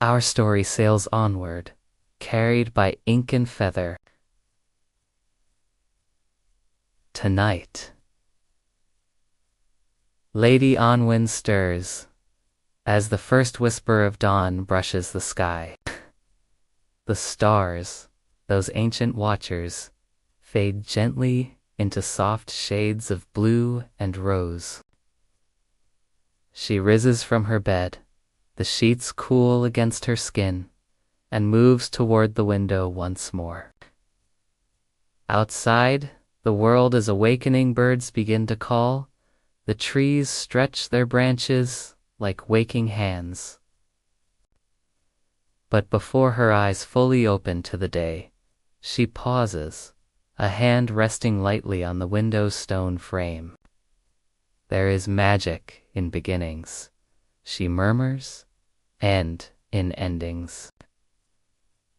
Our story sails onward, carried by ink and feather. Tonight, Lady Anwyn stirs as the first whisper of dawn brushes the sky. The stars, those ancient watchers, fade gently into soft shades of blue and rose. She rises from her bed, the sheets cool against her skin, and moves toward the window once more. Outside, the world is awakening. Birds begin to call. The trees stretch their branches like waking hands. But before her eyes fully open to the day, she pauses, a hand resting lightly on the window's stone frame. There is magic in beginnings, she murmurs, and in endings.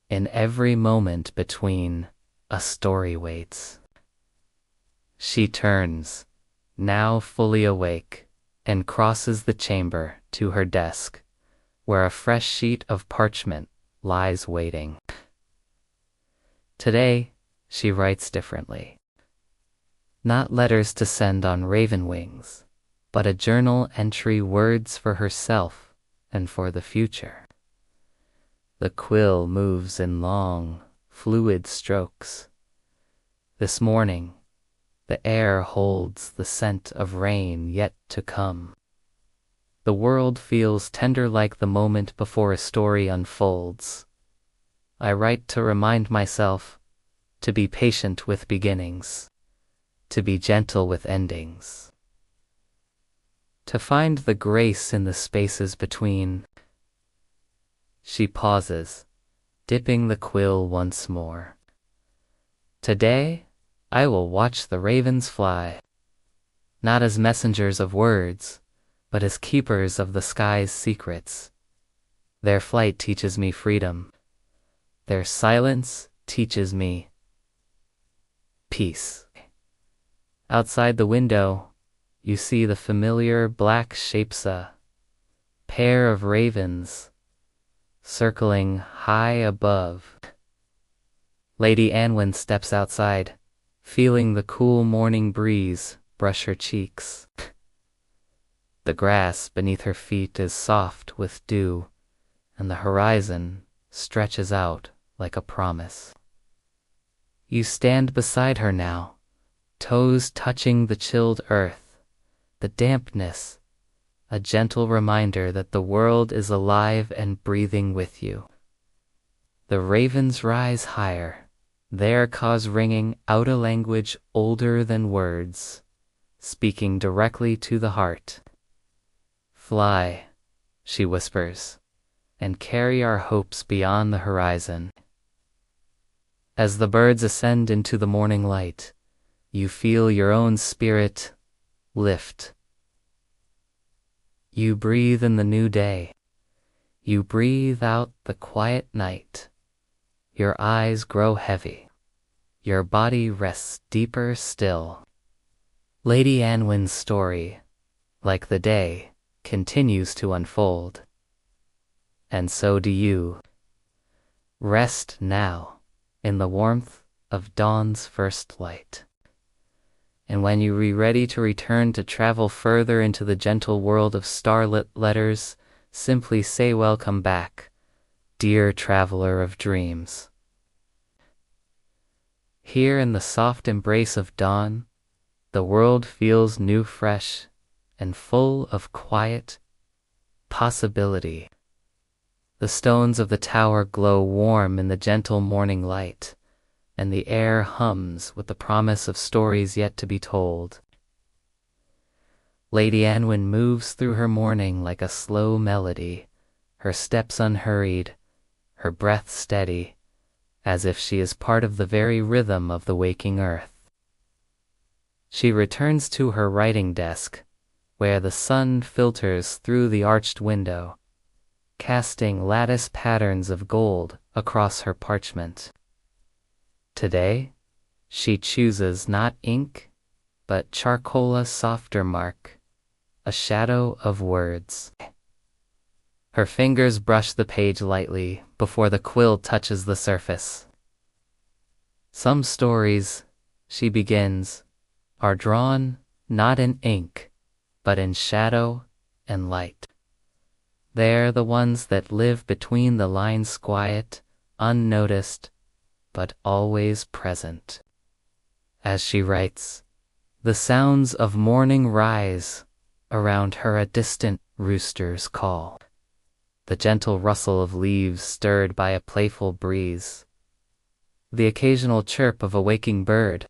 In every moment between, a story waits. She turns, now fully awake, and crosses the chamber to her desk, where a fresh sheet of parchment lies waiting. Today, she writes differently. Not letters to send on raven wings, but a journal entry, words for herself and for the future. The quill moves in long, fluid strokes. This morning, the air holds the scent of rain yet to come. The world feels tender like the moment before a story unfolds. I write to remind myself to be patient with beginnings, to be gentle with endings, to find the grace in the spaces between. She pauses, dipping the quill once more. Today, I will watch the ravens fly, not as messengers of words, but as keepers of the sky's secrets. Their flight teaches me freedom. Their silence teaches me peace. Outside the window, you see the familiar black shapes, a pair of ravens circling high above. Lady Anwyn steps outside, feeling the cool morning breeze brush her cheeks. The grass beneath her feet is soft with dew, and the horizon stretches out like a promise. You stand beside her now, toes touching the chilled earth, the dampness, a gentle reminder that the world is alive and breathing with you. The ravens rise higher, their caws ringing out a language older than words, speaking directly to the heart. Fly, she whispers, and carry our hopes beyond the horizon. As the birds ascend into the morning light, you feel your own spirit lift. You breathe in the new day. You breathe out the quiet night. Your eyes grow heavy. Your body rests deeper still. Lady Anwyn's story, like the day, continues to unfold. And so do you. Rest now in the warmth of dawn's first light. And when you be ready to return to travel further into the gentle world of starlit letters, simply say welcome back, dear traveler of dreams. Here in the soft embrace of dawn, the world feels new, fresh, and full of quiet possibility. The stones of the tower glow warm in the gentle morning light, and the air hums with the promise of stories yet to be told. Lady Anwyn moves through her morning like a slow melody, her steps unhurried, her breath steady, as if she is part of the very rhythm of the waking earth. She returns to her writing desk, where the sun filters through the arched window, casting lattice patterns of gold across her parchment. Today, she chooses not ink, but charcoal's softer mark, a shadow of words. Her fingers brush the page lightly before the quill touches the surface. Some stories, she begins, are drawn not in ink, but in shadow and light. They're the ones that live between the lines, quiet, unnoticed, but always present. As she writes, the sounds of morning rise around her, a distant rooster's call, the gentle rustle of leaves stirred by a playful breeze, the occasional chirp of a waking bird.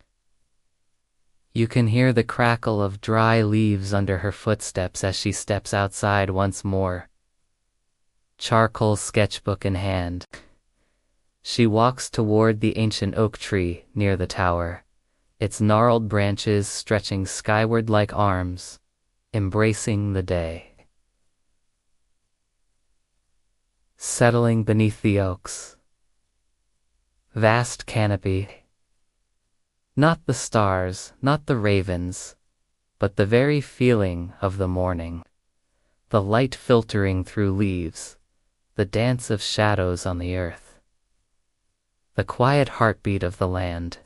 You can hear the crackle of dry leaves under her footsteps as she steps outside once more, charcoal sketchbook in hand. She walks toward the ancient oak tree near the tower, its gnarled branches stretching skyward like arms, embracing the day. Settling beneath the oaks. Vast canopy. Not the stars, not the ravens, but the very feeling of the morning. The light filtering through leaves, the dance of shadows on the earth. The quiet heartbeat of the land.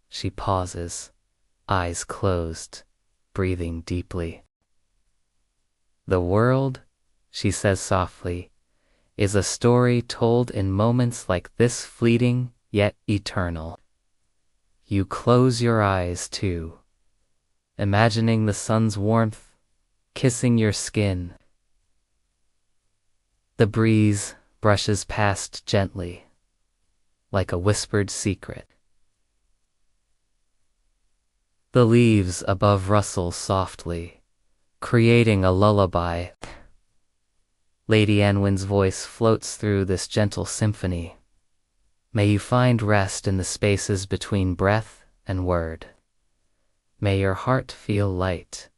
She pauses, eyes closed, breathing deeply. The world, she says softly, is a story told in moments like this, fleeting yet eternal. You close your eyes too, imagining the sun's warmth kissing your skin. The breeze brushes past gently, like a whispered secret. The leaves above rustle softly, creating a lullaby. Lady Anwyn's voice floats through this gentle symphony. May you find rest in the spaces between breath and word. May your heart feel light,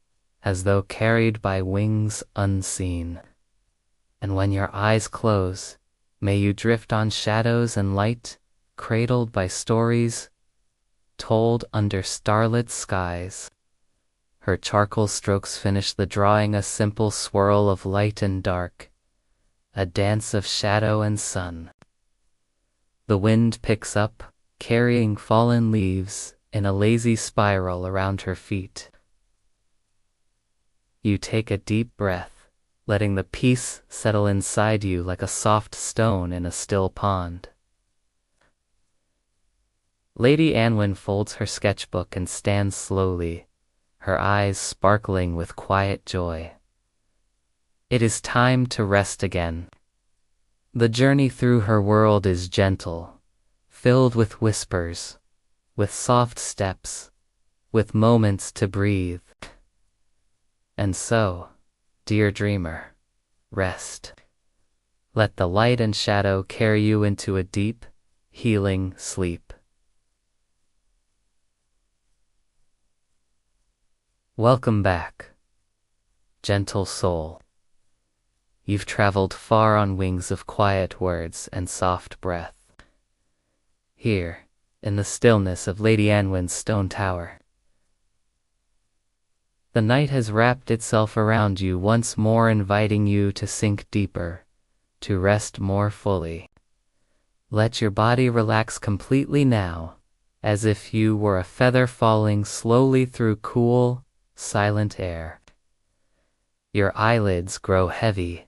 as though carried by wings unseen. And when your eyes close, may you drift on shadows and light, cradled by stories told under starlit skies. Her charcoal strokes finish the drawing, a simple swirl of light and dark, a dance of shadow and sun. The wind picks up, carrying fallen leaves in a lazy spiral around her feet. You take a deep breath, letting the peace settle inside you like a soft stone in a still pond. Lady Anwyn folds her sketchbook and stands slowly, her eyes sparkling with quiet joy. It is time to rest again. The journey through her world is gentle, filled with whispers, with soft steps, with moments to breathe. And so, dear dreamer, rest. Let the light and shadow carry you into a deep, healing sleep. Welcome back, gentle soul. You've traveled far on wings of quiet words and soft breath. Here, in the stillness of Lady Anwyn's stone tower, The night has wrapped itself around you once more, inviting you to sink deeper, to rest more fully. Let your body relax completely now, as if you were a feather falling slowly through cool, silent air. Your eyelids grow heavy,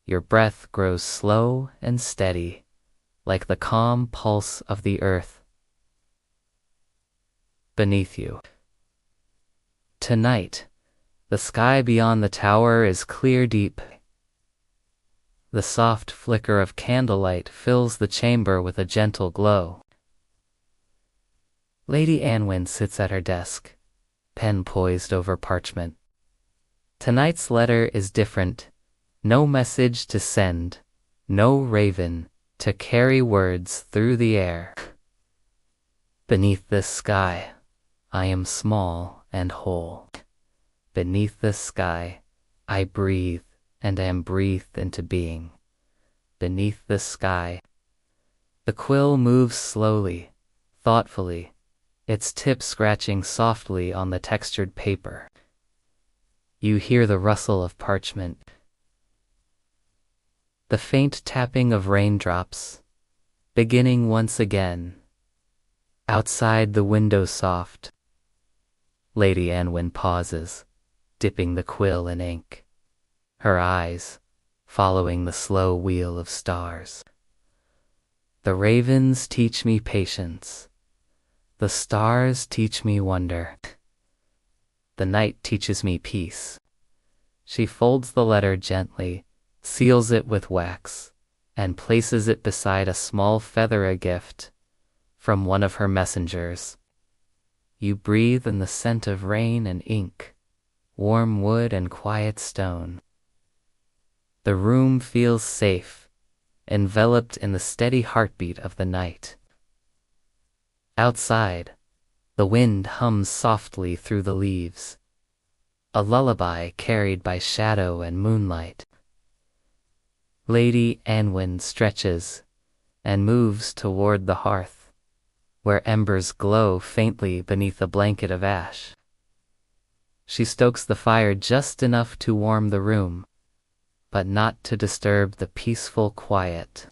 your breath grows slow and steady, like the calm pulse of the earth beneath you. Tonight, the sky beyond the tower is clear deep. The soft flicker of candlelight fills the chamber with a gentle glow. Lady Anwyn sits at her desk, pen poised over parchment. Tonight's letter is different. No message to send, no raven to carry words through the air. Beneath this sky, I am small and whole. Beneath this sky, I breathe and am breathed into being. Beneath this sky, the quill moves slowly, thoughtfully, its tip scratching softly on the textured paper. You hear the rustle of parchment, the faint tapping of raindrops, beginning once again. Outside the window soft, Lady Anwyn pauses, dipping the quill in ink, her eyes following the slow wheel of stars. The ravens teach me patience. The stars teach me wonder. The night teaches me peace. She folds the letter gently, seals it with wax, and places it beside a small feather, a gift from one of her messengers. You breathe in the scent of rain and ink, warm wood and quiet stone. The room feels safe, enveloped in the steady heartbeat of the night. Outside, the wind hums softly through the leaves, a lullaby carried by shadow and moonlight. Lady Anwyn stretches and moves toward the hearth, where embers glow faintly beneath a blanket of ash. She stokes the fire just enough to warm the room, but not to disturb the peaceful quiet.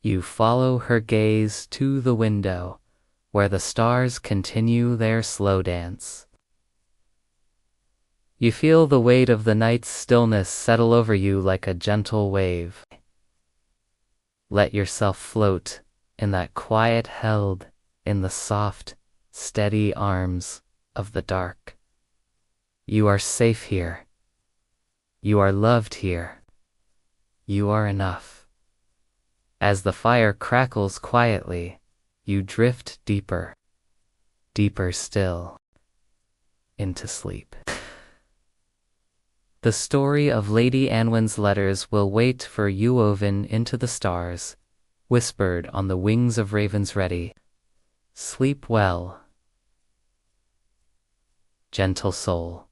You follow her gaze to the window, where the stars continue their slow dance. You feel the weight of the night's stillness settle over you like a gentle wave. Let yourself float in that quiet, held in the soft, steady arms of the dark. You are safe here. You are loved here. You are enough. As the fire crackles quietly, you drift deeper, deeper still, into sleep. The story of Lady Anwyn's letters will wait for you, woven into the stars, whispered on the wings of ravens ready. Sleep well, gentle soul.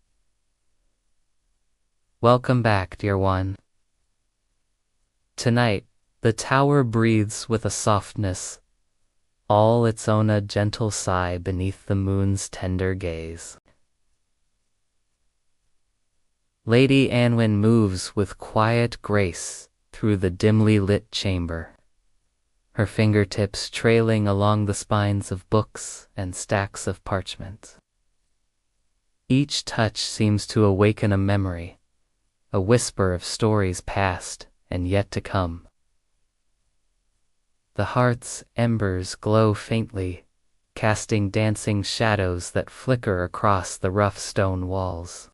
Welcome back, dear one. Tonight, the tower breathes with a softness, all its own, a gentle sigh beneath the moon's tender gaze. Lady Anwyn moves with quiet grace through the dimly lit chamber, her fingertips trailing along the spines of books and stacks of parchment. Each touch seems to awaken a memory, a whisper of stories past and yet to come. The hearth's embers glow faintly, casting dancing shadows that flicker across the rough stone walls.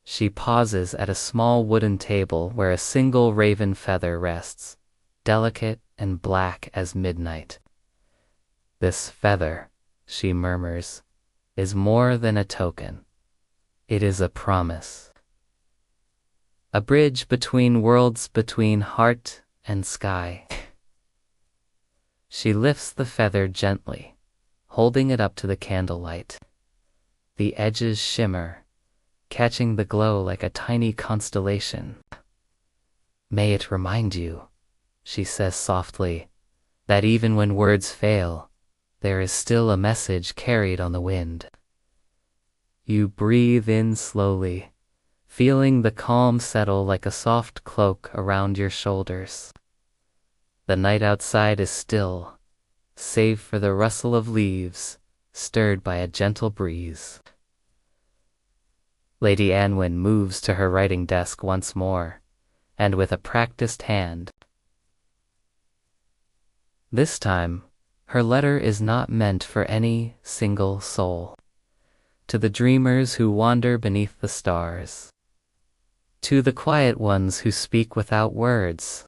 She pauses at a small wooden table where a single raven feather rests, delicate and black as midnight. This feather, she murmurs, is more than a token. It is a promise. A bridge between worlds, between heart and sky. She lifts the feather gently, holding it up to the candlelight. The edges shimmer, catching the glow like a tiny constellation. May it remind you, she says softly, that even when words fail, there is still a message carried on the wind. You breathe in slowly, feeling the calm settle like a soft cloak around your shoulders. The night outside is still, save for the rustle of leaves stirred by a gentle breeze. Lady Anwyn moves to her writing desk once more, and with a practiced hand. This time, her letter is not meant for any single soul. To the dreamers who wander beneath the stars. To the quiet ones who speak without words.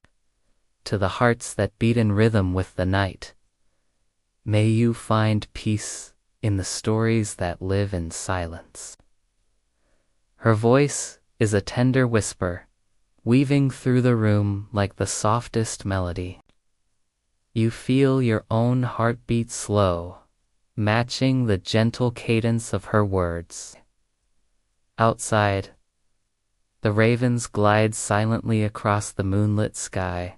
To the hearts that beat in rhythm with the night. May you find peace in the stories that live in silence. Her voice is a tender whisper, weaving through the room like the softest melody. You feel your own heartbeat slow, matching the gentle cadence of her words. Outside, the ravens glide silently across the moonlit sky,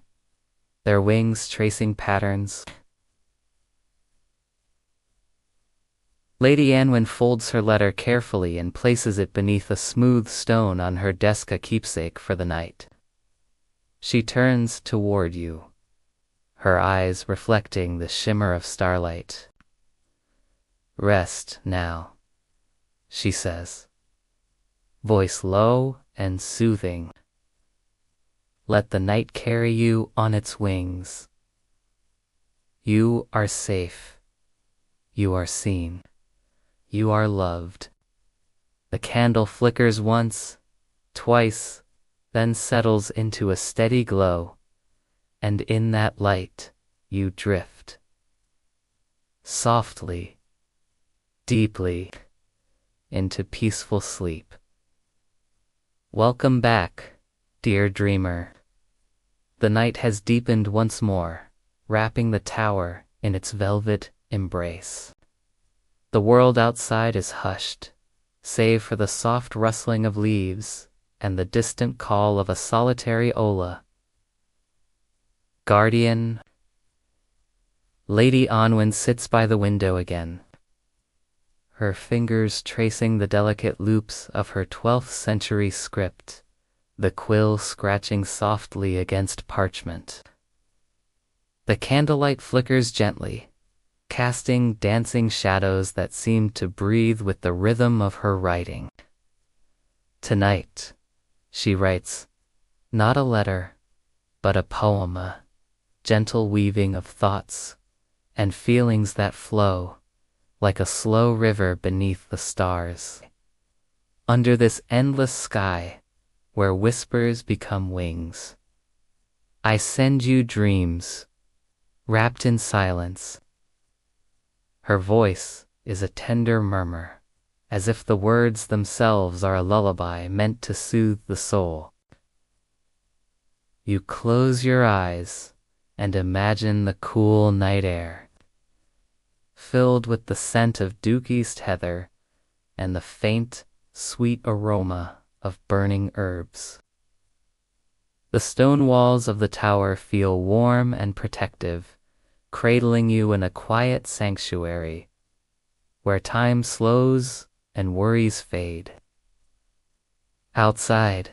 their wings tracing patterns. Lady Anwyn folds her letter carefully and places it beneath a smooth stone on her desk, a keepsake for the night. She turns toward you, her eyes reflecting the shimmer of starlight. Rest now, she says, voice low and soothing. Let the night carry you on its wings. You are safe. You are seen. You are loved. The candle flickers once, twice, then settles into a steady glow, and in that light you drift. Softly, deeply, into peaceful sleep. Welcome back, dear dreamer. The night has deepened once more, wrapping the tower in its velvet embrace. The world outside is hushed, save for the soft rustling of leaves and the distant call of a solitary Ola. Guardian. Lady Anwyn sits by the window again, her fingers tracing the delicate loops of her 12th century script, the quill scratching softly against parchment. The candlelight flickers gently, casting dancing shadows that seem to breathe with the rhythm of her writing. Tonight, she writes, not a letter, but a poem, a gentle weaving of thoughts and feelings that flow like a slow river beneath the stars. Under this endless sky, where whispers become wings, I send you dreams, wrapped in silence. Her voice is a tender murmur, as if the words themselves are a lullaby meant to soothe the soul. You close your eyes and imagine the cool night air, filled with the scent of dew-kissed heather and the faint, sweet aroma of burning herbs. The stone walls of the tower feel warm and protective, cradling you in a quiet sanctuary, where time slows and worries fade. Outside,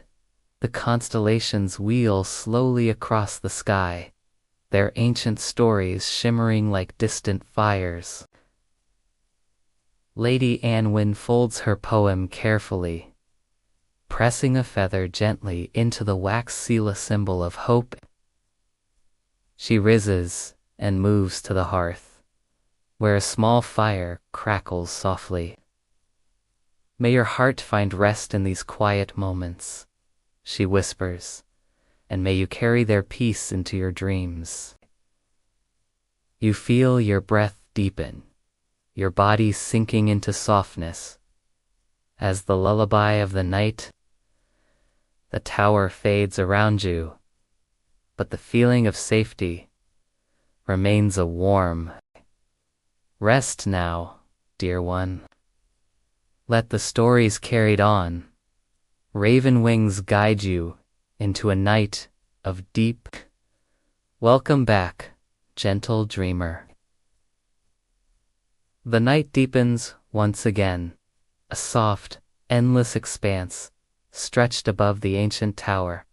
the constellations wheel slowly across the sky, their ancient stories shimmering like distant fires. Lady Anwyn folds her poem carefully, pressing a feather gently into the wax seal, a symbol of hope. She rises and moves to the hearth, where a small fire crackles softly. May your heart find rest in these quiet moments, she whispers, and may you carry their peace into your dreams. You feel your breath deepen, your body sinking into softness. As the lullaby of the night, the tower fades around you, but the feeling of safety remains a warm. Rest now, dear one. Let the stories carried on. Raven wings guide you into a night of deep. Welcome back, gentle dreamer. The night deepens once again, a soft, endless expanse stretched above the ancient tower.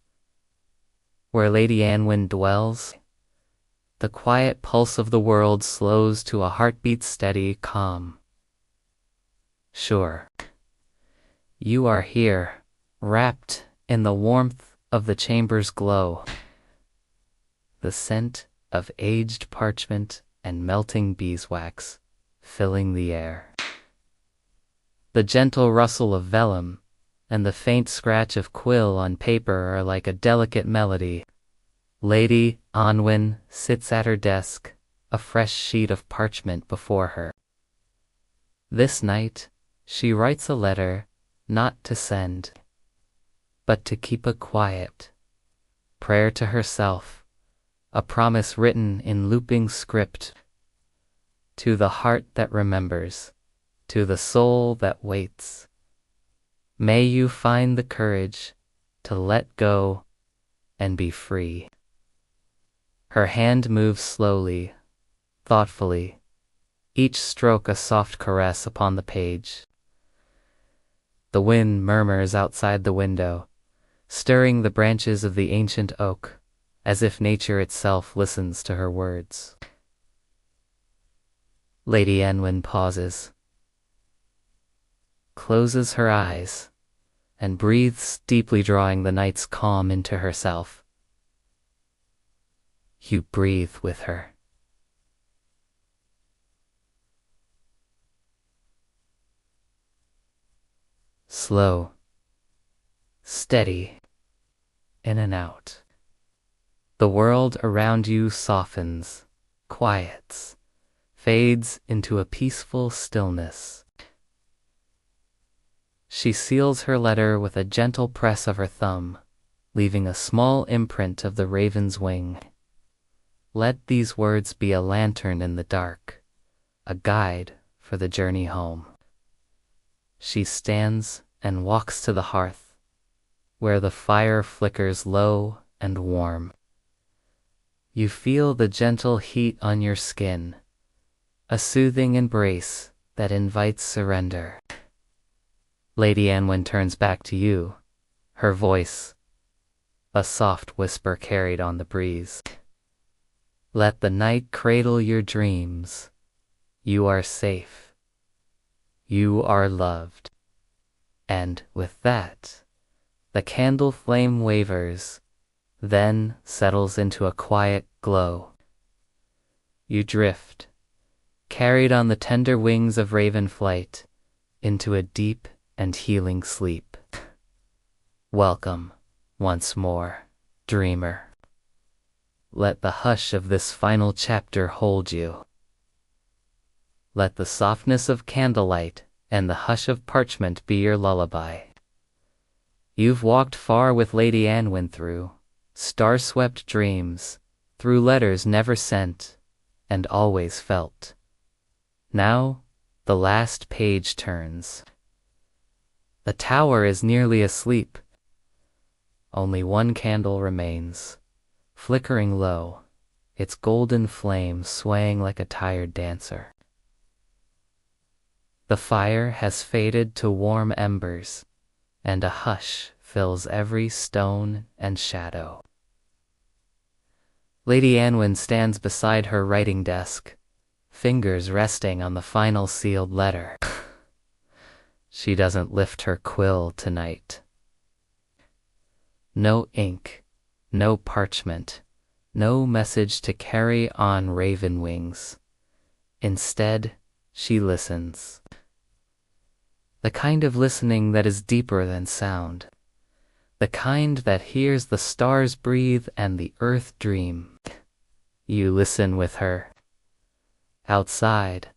Where Lady Anwyn dwells, the quiet pulse of the world slows to a heartbeat steady, calm. Sure, you are here, wrapped in the warmth of the chamber's glow, the scent of aged parchment and melting beeswax filling the air. The gentle rustle of vellum and the faint scratch of quill on paper are like a delicate melody. Lady Anwyn sits at her desk, a fresh sheet of parchment before her. This night, she writes a letter not to send, but to keep a quiet prayer to herself, a promise written in looping script. To the heart that remembers, to the soul that waits, may you find the courage to let go and be free. Her hand moves slowly, thoughtfully, each stroke a soft caress upon the page. The wind murmurs outside the window, stirring the branches of the ancient oak, as if nature itself listens to her words. Lady Anwyn pauses, closes her eyes, and breathes deeply, drawing the night's calm into herself. You breathe with her. Slow, steady, in and out. The world around you softens, quiets, fades into a peaceful stillness. She seals her letter with a gentle press of her thumb, leaving a small imprint of the raven's wing. Let these words be a lantern in the dark, a guide for the journey home. She stands and walks to the hearth, where the fire flickers low and warm. You feel the gentle heat on your skin, a soothing embrace that invites surrender. Lady Anwyn turns back to you, her voice a soft whisper carried on the breeze. Let the night cradle your dreams. You are safe. You are loved. And with that, the candle flame wavers, then settles into a quiet glow. You drift, carried on the tender wings of raven flight, into a deep and healing sleep. Welcome, once more, dreamer. Let the hush of this final chapter hold you. Let the softness of candlelight and the hush of parchment be your lullaby. You've walked far with Lady Anwyn through star-swept dreams, through letters never sent and always felt. Now the last page turns. The tower is nearly asleep. Only one candle remains, flickering low, its golden flame swaying like a tired dancer. The fire has faded to warm embers, and a hush fills every stone and shadow. Lady Anwyn stands beside her writing desk, fingers resting on the final sealed letter. She doesn't lift her quill tonight. No ink, no parchment, no message to carry on raven wings. Instead, she listens. The kind of listening that is deeper than sound. The kind that hears the stars breathe and the earth dream. You listen with her. Outside,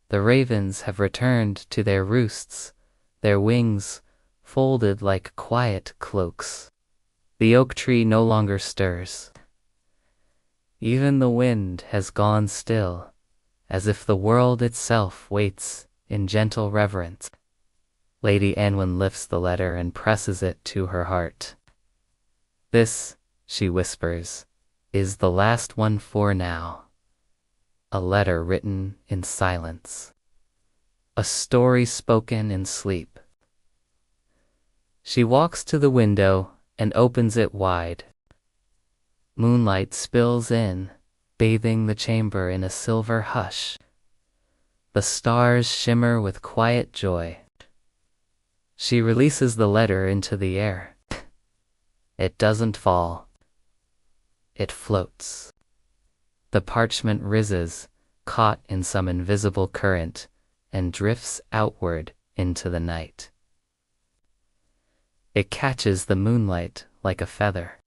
the ravens have returned to their roosts, their wings folded like quiet cloaks. The oak tree no longer stirs. Even the wind has gone still, as if the world itself waits in gentle reverence. Lady Anwyn lifts the letter and presses it to her heart. This, she whispers, is the last one for now. A letter written in silence. A story spoken in sleep. She walks to the window and opens it wide. Moonlight spills in, bathing the chamber in a silver hush. The stars shimmer with quiet joy. She releases the letter into the air. It doesn't fall. It floats. The parchment rises, caught in some invisible current, and drifts outward into the night. It catches the moonlight like a feather.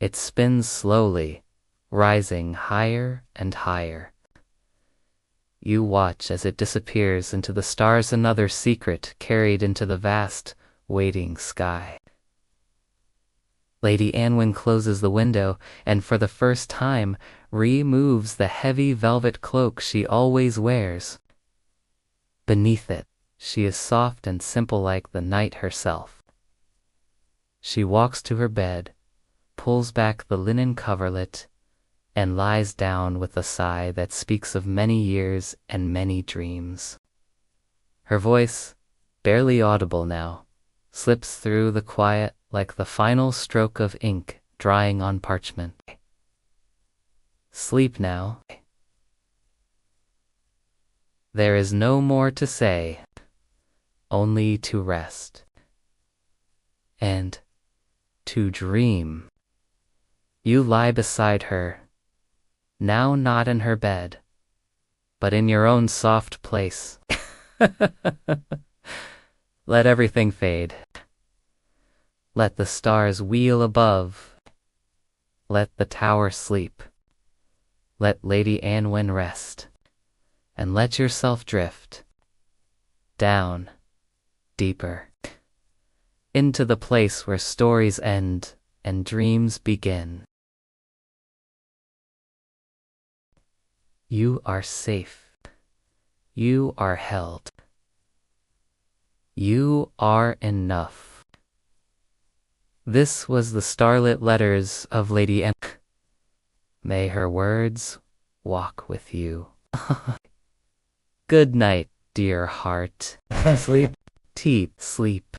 It spins slowly, rising higher and higher. You watch as it disappears into the stars, another secret carried into the vast, waiting sky. Lady Anwyn closes the window and for the first time removes the heavy velvet cloak she always wears. Beneath it, she is soft and simple like the night herself. She walks to her bed, pulls back the linen coverlet, and lies down with a sigh that speaks of many years and many dreams. Her voice, barely audible now, slips through the quiet like the final stroke of ink drying on parchment. Sleep now. There is no more to say, only to rest. And to dream. You lie beside her, now not in her bed, but in your own soft place. Let everything fade. Let the stars wheel above. Let the tower sleep. Let Lady Anwyn rest. And let yourself drift. Down. Deeper. Into the place where stories end and dreams begin. You are safe. You are held. You are enough. This was the starlit letters of Lady Anwyn. May her words walk with you. Good night, dear heart. Sleep. Sleep.